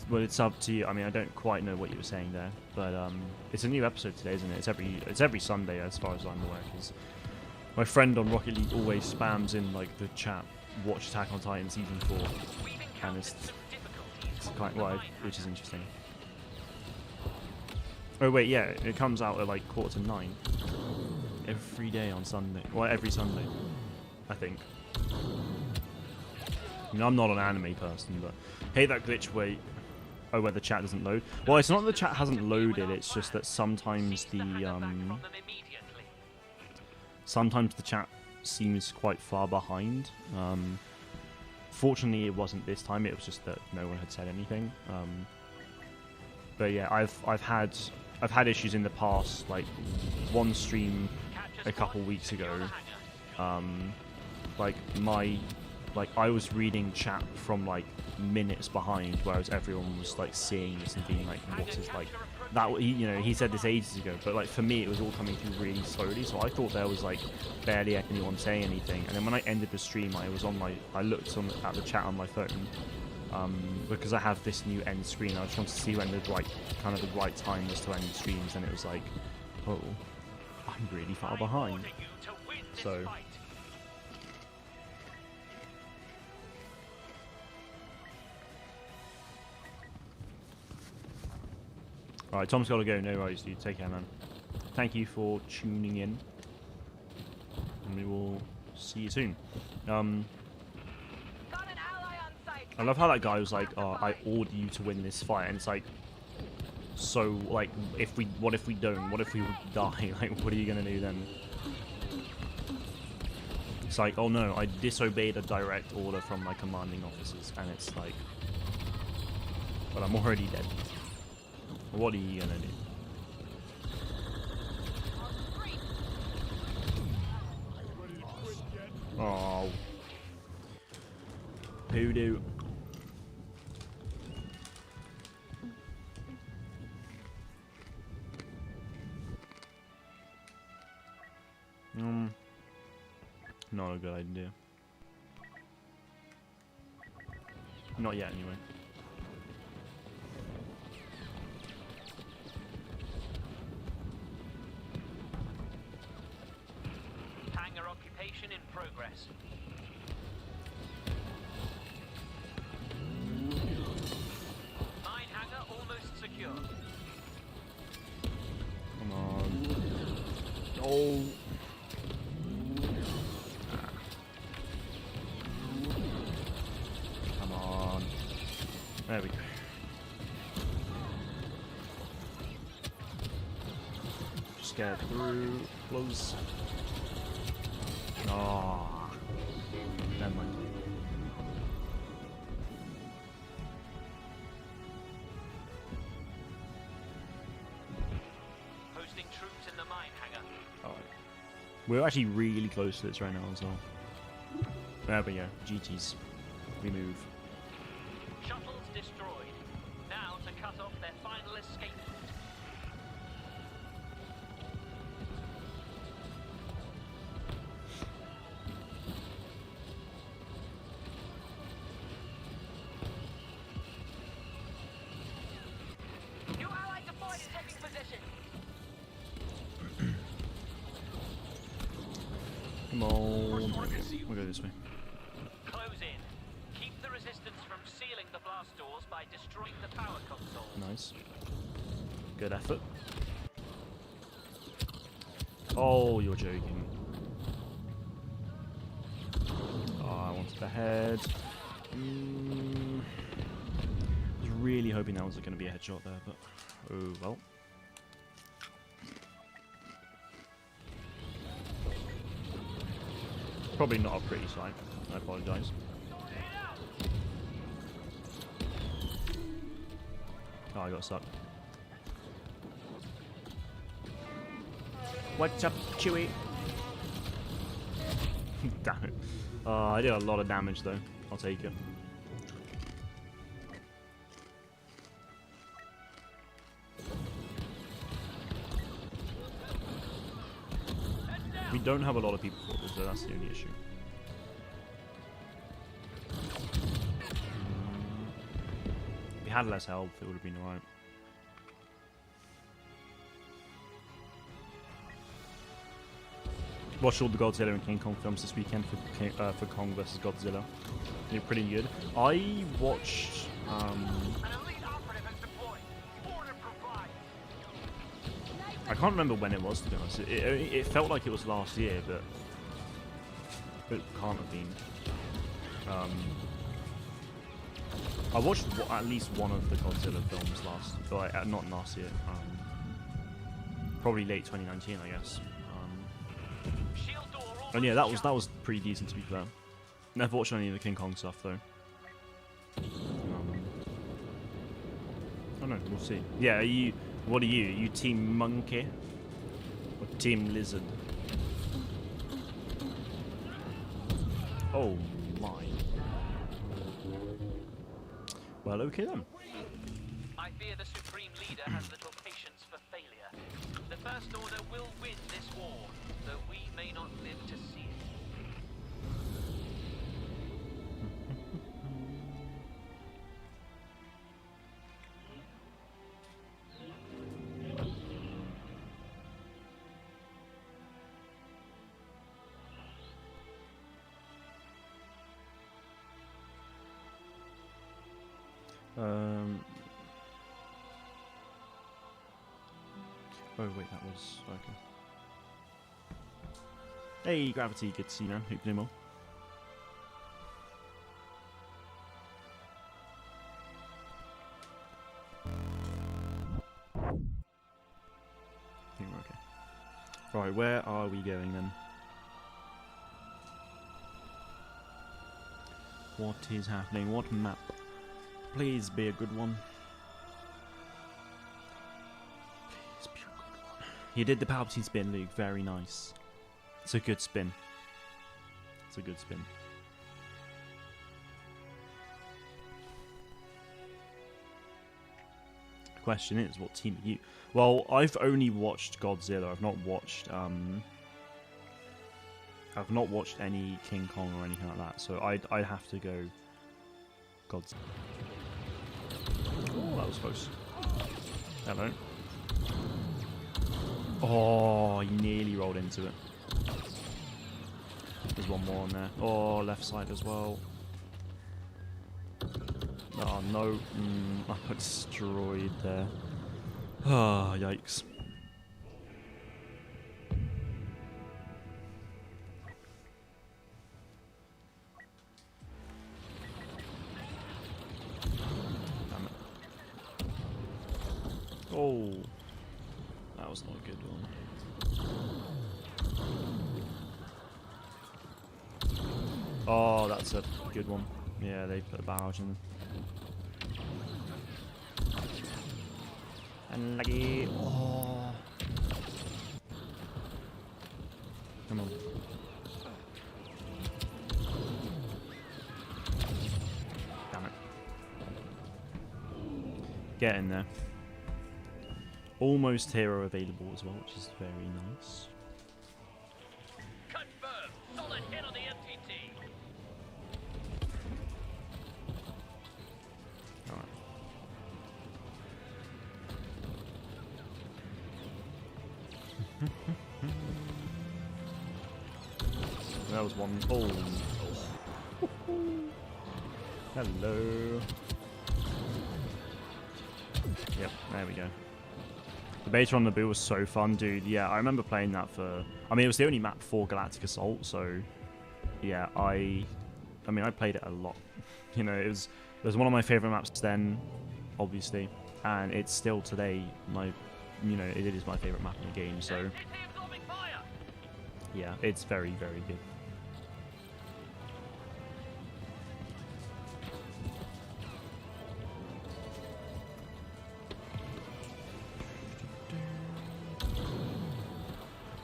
S1: Well, it's up to you. I mean, I don't quite know what you were saying there, but it's a new episode today, isn't it? It's every Sunday, as far as I'm aware. Because my friend on Rocket League always spams in like the chat, watch Attack on Titan season 4, and it's quite wide, which is interesting. Oh wait, yeah, it comes out at like 8:45 every day on Sunday. Well, every Sunday, I think. I mean, I'm not an anime person, but hate that glitch where the chat doesn't load. Well, it's not that the chat hasn't loaded, it's just that sometimes sometimes the chat seems quite far behind. Fortunately, it wasn't this time. It was just that no one had said anything. But yeah, I've had issues in the past. Like one stream a couple weeks ago, I was reading chat from like minutes behind, whereas everyone was like seeing this and being like, "What is like that?" He said this ages ago, but like for me, it was all coming through really slowly. So I thought there was like barely anyone saying anything. And then when I ended the stream, I looked at the chat on my phone because I have this new end screen. I just wanted to see when the right time was to end the streams, and it was like, oh, I'm really far behind. So. Alright, Tom's got to go. No worries, dude. Take care, man. Thank you for tuning in. And we will see you soon. I love how that guy was like, oh, I order you to win this fight. And it's like, so, like, what if we don't? What if we die? Like, what are you going to do then? It's like, oh no, I disobeyed a direct order from my commanding officers. And it's like, but I'm already dead. What are you gonna do? Oh. Hoodoo. Not a good idea. Not yet, anyway.
S2: Hangar occupation in progress. Mine hangar almost secure.
S1: Come on. Oh. Come on. There we go. Just get through. Close. Oh. Never mind.
S2: Posting troops in the mine hangar.
S1: Alright. We're actually really close to this right now as well. There we go. GTs. We move.
S2: Shuttles destroyed. Now to cut off their final escape route.
S5: New allied deployed is taking position.
S1: Come on. We'll go this way.
S2: Close in. Keep the resistance from sealing the blast doors by destroying the power console.
S1: Nice. Good effort. Oh, you're joking. Oh, I wanted the head. I was really hoping that was going to be a headshot there, but oh well. Probably not a pretty sight. I apologise. Oh, I got stuck. What's up, Chewie? Damn it. I did a lot of damage though. I'll take it. We don't have a lot of people for this, so that's the only issue. If we had less health, it would have been alright. Watched all the Godzilla and King Kong films this weekend for Kong vs Godzilla. They're pretty good. I watched.
S5: An elite operative is deployed. Order provided.
S1: I can't remember when it was, to be honest. It felt like it was last year, but it can't have been. I watched at least one of the Godzilla films not last year. Probably late 2019, I guess.
S2: Shield door almost
S1: And yeah, that
S2: shut.
S1: was pretty decent, to be fair. Never watched any of the King Kong stuff though. Oh no, we'll see. Yeah, what are you? Are you Team Monkey or Team Lizard? Oh my. Well, okay then.
S2: I fear the Supreme Leader has little patience for failure. The First Order will win this war, though we may not live to see it.
S1: Oh wait, that was okay. Hey, Gravity, good to see you, man. Hope you're doing well. I think we're okay. Right, where are we going then? What is happening? What map? Please be a good one. Please be a good one. You did the Palpatine spin, Luke. Very nice. It's a good spin. It's a good spin. Question is, what team are you? Well, I've only watched Godzilla. I've not watched any King Kong or anything like that. So I'd have to go Godzilla. Oh, that was close. Hello. Oh, he nearly rolled into it. There's one more on there. Oh, left side as well. Oh, no. I got destroyed there. Ah, yikes. Damn it. Oh. That was not a good one. Oh, that's a good one. Yeah, they put a barrage in. Unlucky. Oh. Come on. Damn it. Get in there. Almost hero available as well, which is very nice.
S2: Confirm. Solid hit on the MTT.
S1: Alright. That was one. Oh. Hello. Yep, there we go. The beta on Naboo was so fun, dude. Yeah, I remember playing that for... I mean, it was the only map for Galactic Assault, so... Yeah, I mean, I played it a lot. You know, it was one of my favourite maps then, obviously. And it's still today it is my favourite map in the game, so... Yeah, it's very, very good.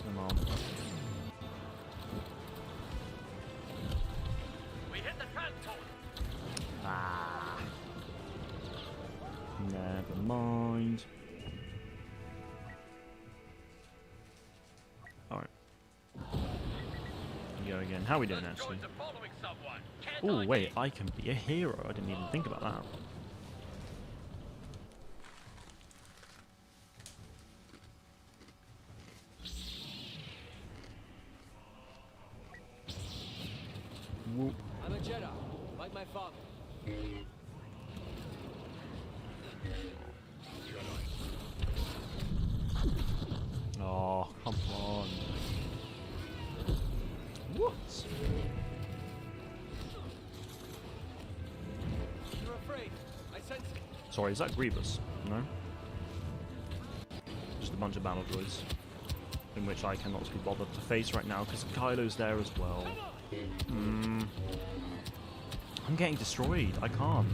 S1: Come on.
S2: We hit the transport.
S1: Ah. Never mind. Alright. Go again. How are we doing actually? Oh wait, I can be a hero. I didn't even think about that. Whoop.
S6: I'm a Jedi, like my father.
S1: Oh, come on. What?
S6: You're afraid. I sense it.
S1: Sorry, is that Grievous? No? Just a bunch of battle droids. In which I cannot be bothered to face right now because Kylo's there as well. I'm getting destroyed. I can't.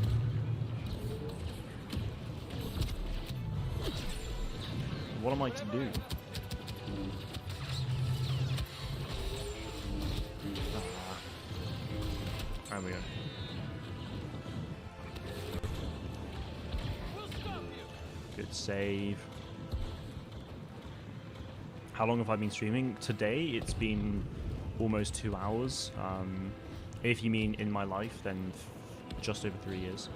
S1: What am I to do? There we go. Good save. How long have I been streaming? Today it's been almost 2 hours. If you mean in my life, then just over 3 years.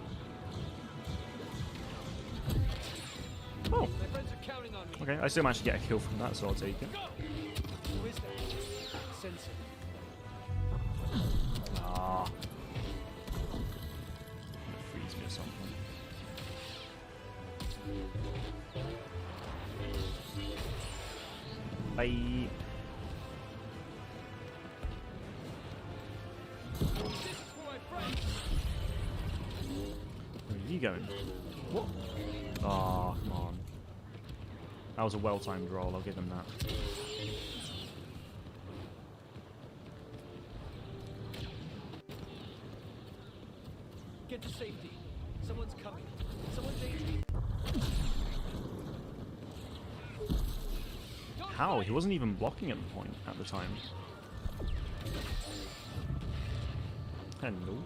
S1: Oh,
S6: My friends are counting on me.
S1: okay. I still managed to get a kill from that, so I'll take it.
S6: Who is that? Sense it.
S1: Ah. Freeze me or something. Bye.
S6: This is for my friends.
S1: Where are you going? What? Ah, come on. That was a well-timed roll, I'll give him that.
S6: Get to safety. Someone's coming. Someone's aiming.
S1: How? He wasn't even blocking at the point at the time. Hello.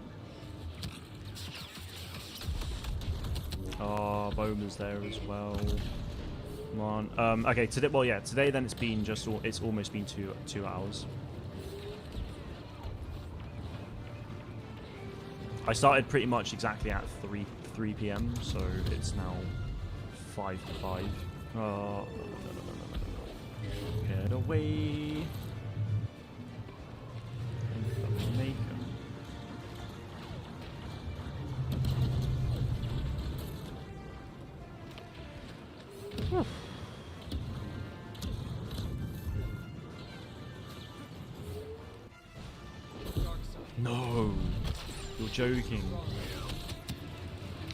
S1: Oh, Bowman's there as well. Come on. Okay, today. Well, yeah, today then it's been just. It's almost been 2 hours. I started pretty much exactly at 3 p.m. So it's now 5 to 5. Oh, no. Get away. Make No, you're joking.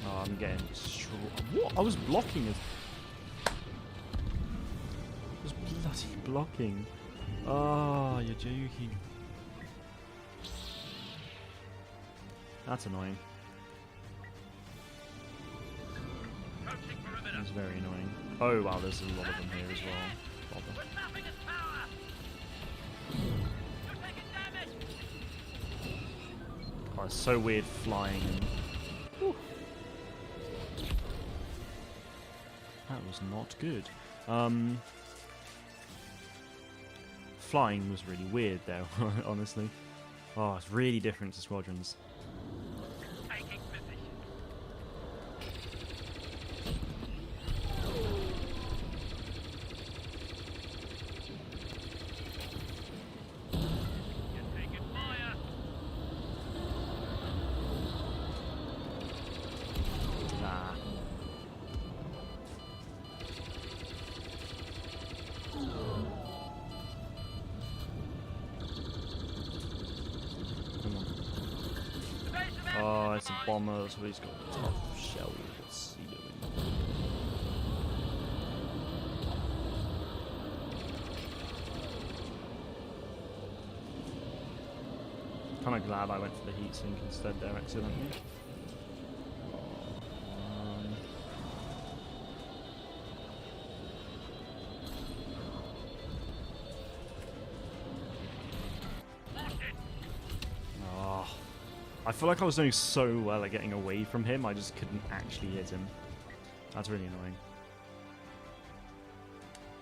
S1: Oh, I'm getting what? I was blocking it. I was bloody blocking. Oh, you're joking. That's annoying. That's very annoying. Oh wow, there's a lot of them here as well. Bother. Oh, it's so weird flying and... Whew. That was not good. Flying was really weird there, honestly. Oh, it's really different to Squadrons. Oh, it's a bomber, so he's got a tough shell. What's he doing? Kind of glad I went for the heatsink instead there accidentally. I feel like I was doing so well at getting away from him, I just couldn't actually hit him. That's really annoying.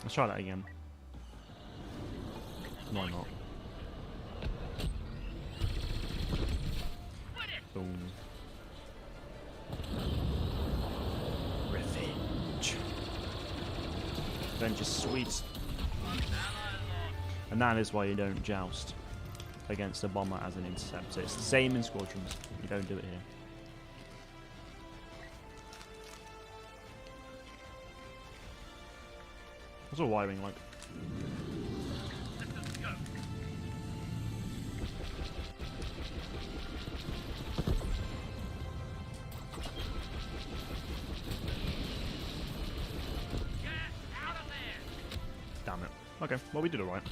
S1: Let's try that again. Why not? Boom. Revenge. Revenge is sweet. And that is why you don't joust against a bomber as an interceptor. It's the same in Squadrons. You don't do it here. What's all wiring like? Damn it. Okay, well we did alright.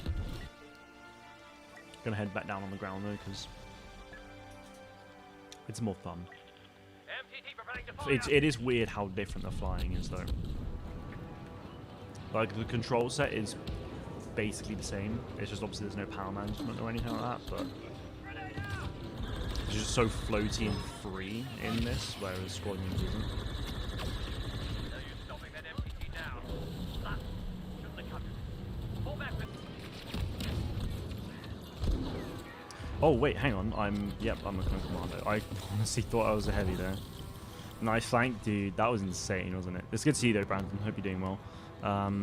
S1: Gonna head back down on the ground though, because it's more fun. It is weird how different the flying is though. Like the control set is basically the same. It's just obviously there's no power management or anything like that, but it's just so floaty and free in this, whereas Squadrons isn't. Oh wait, hang on. I'm a clone commando. I honestly thought I was a heavy there. Nice flank, dude. That was insane, wasn't it? It's good to see you though, Brandon. Hope you're doing well.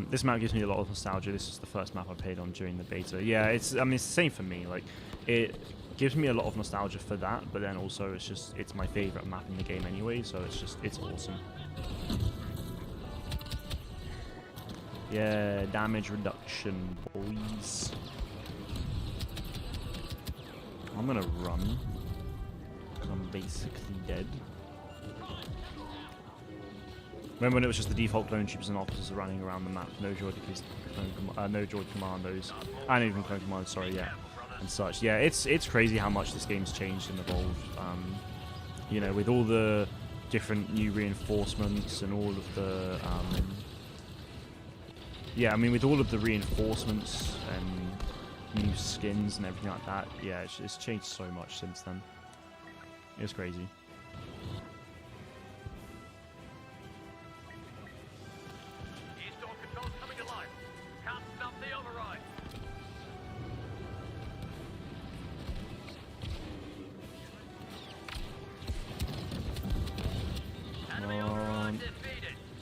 S1: This map gives me a lot of nostalgia. This is the first map I played on during the beta. Yeah, it's the same for me. Like, it gives me a lot of nostalgia for that, but then also it's my favorite map in the game anyway. So it's awesome. Yeah, damage reduction, boys. I'm gonna run. I'm basically dead. Remember when it was just the default clone troopers and officers running around the map? No droid commandos, and even clone commandos. Sorry, yeah, and such. Yeah, it's crazy how much this game's changed and evolved. You know, with all the different new reinforcements and all of the yeah, I mean, with all of the reinforcements and new skins and everything like that, yeah, it's changed so much since then. It's crazy.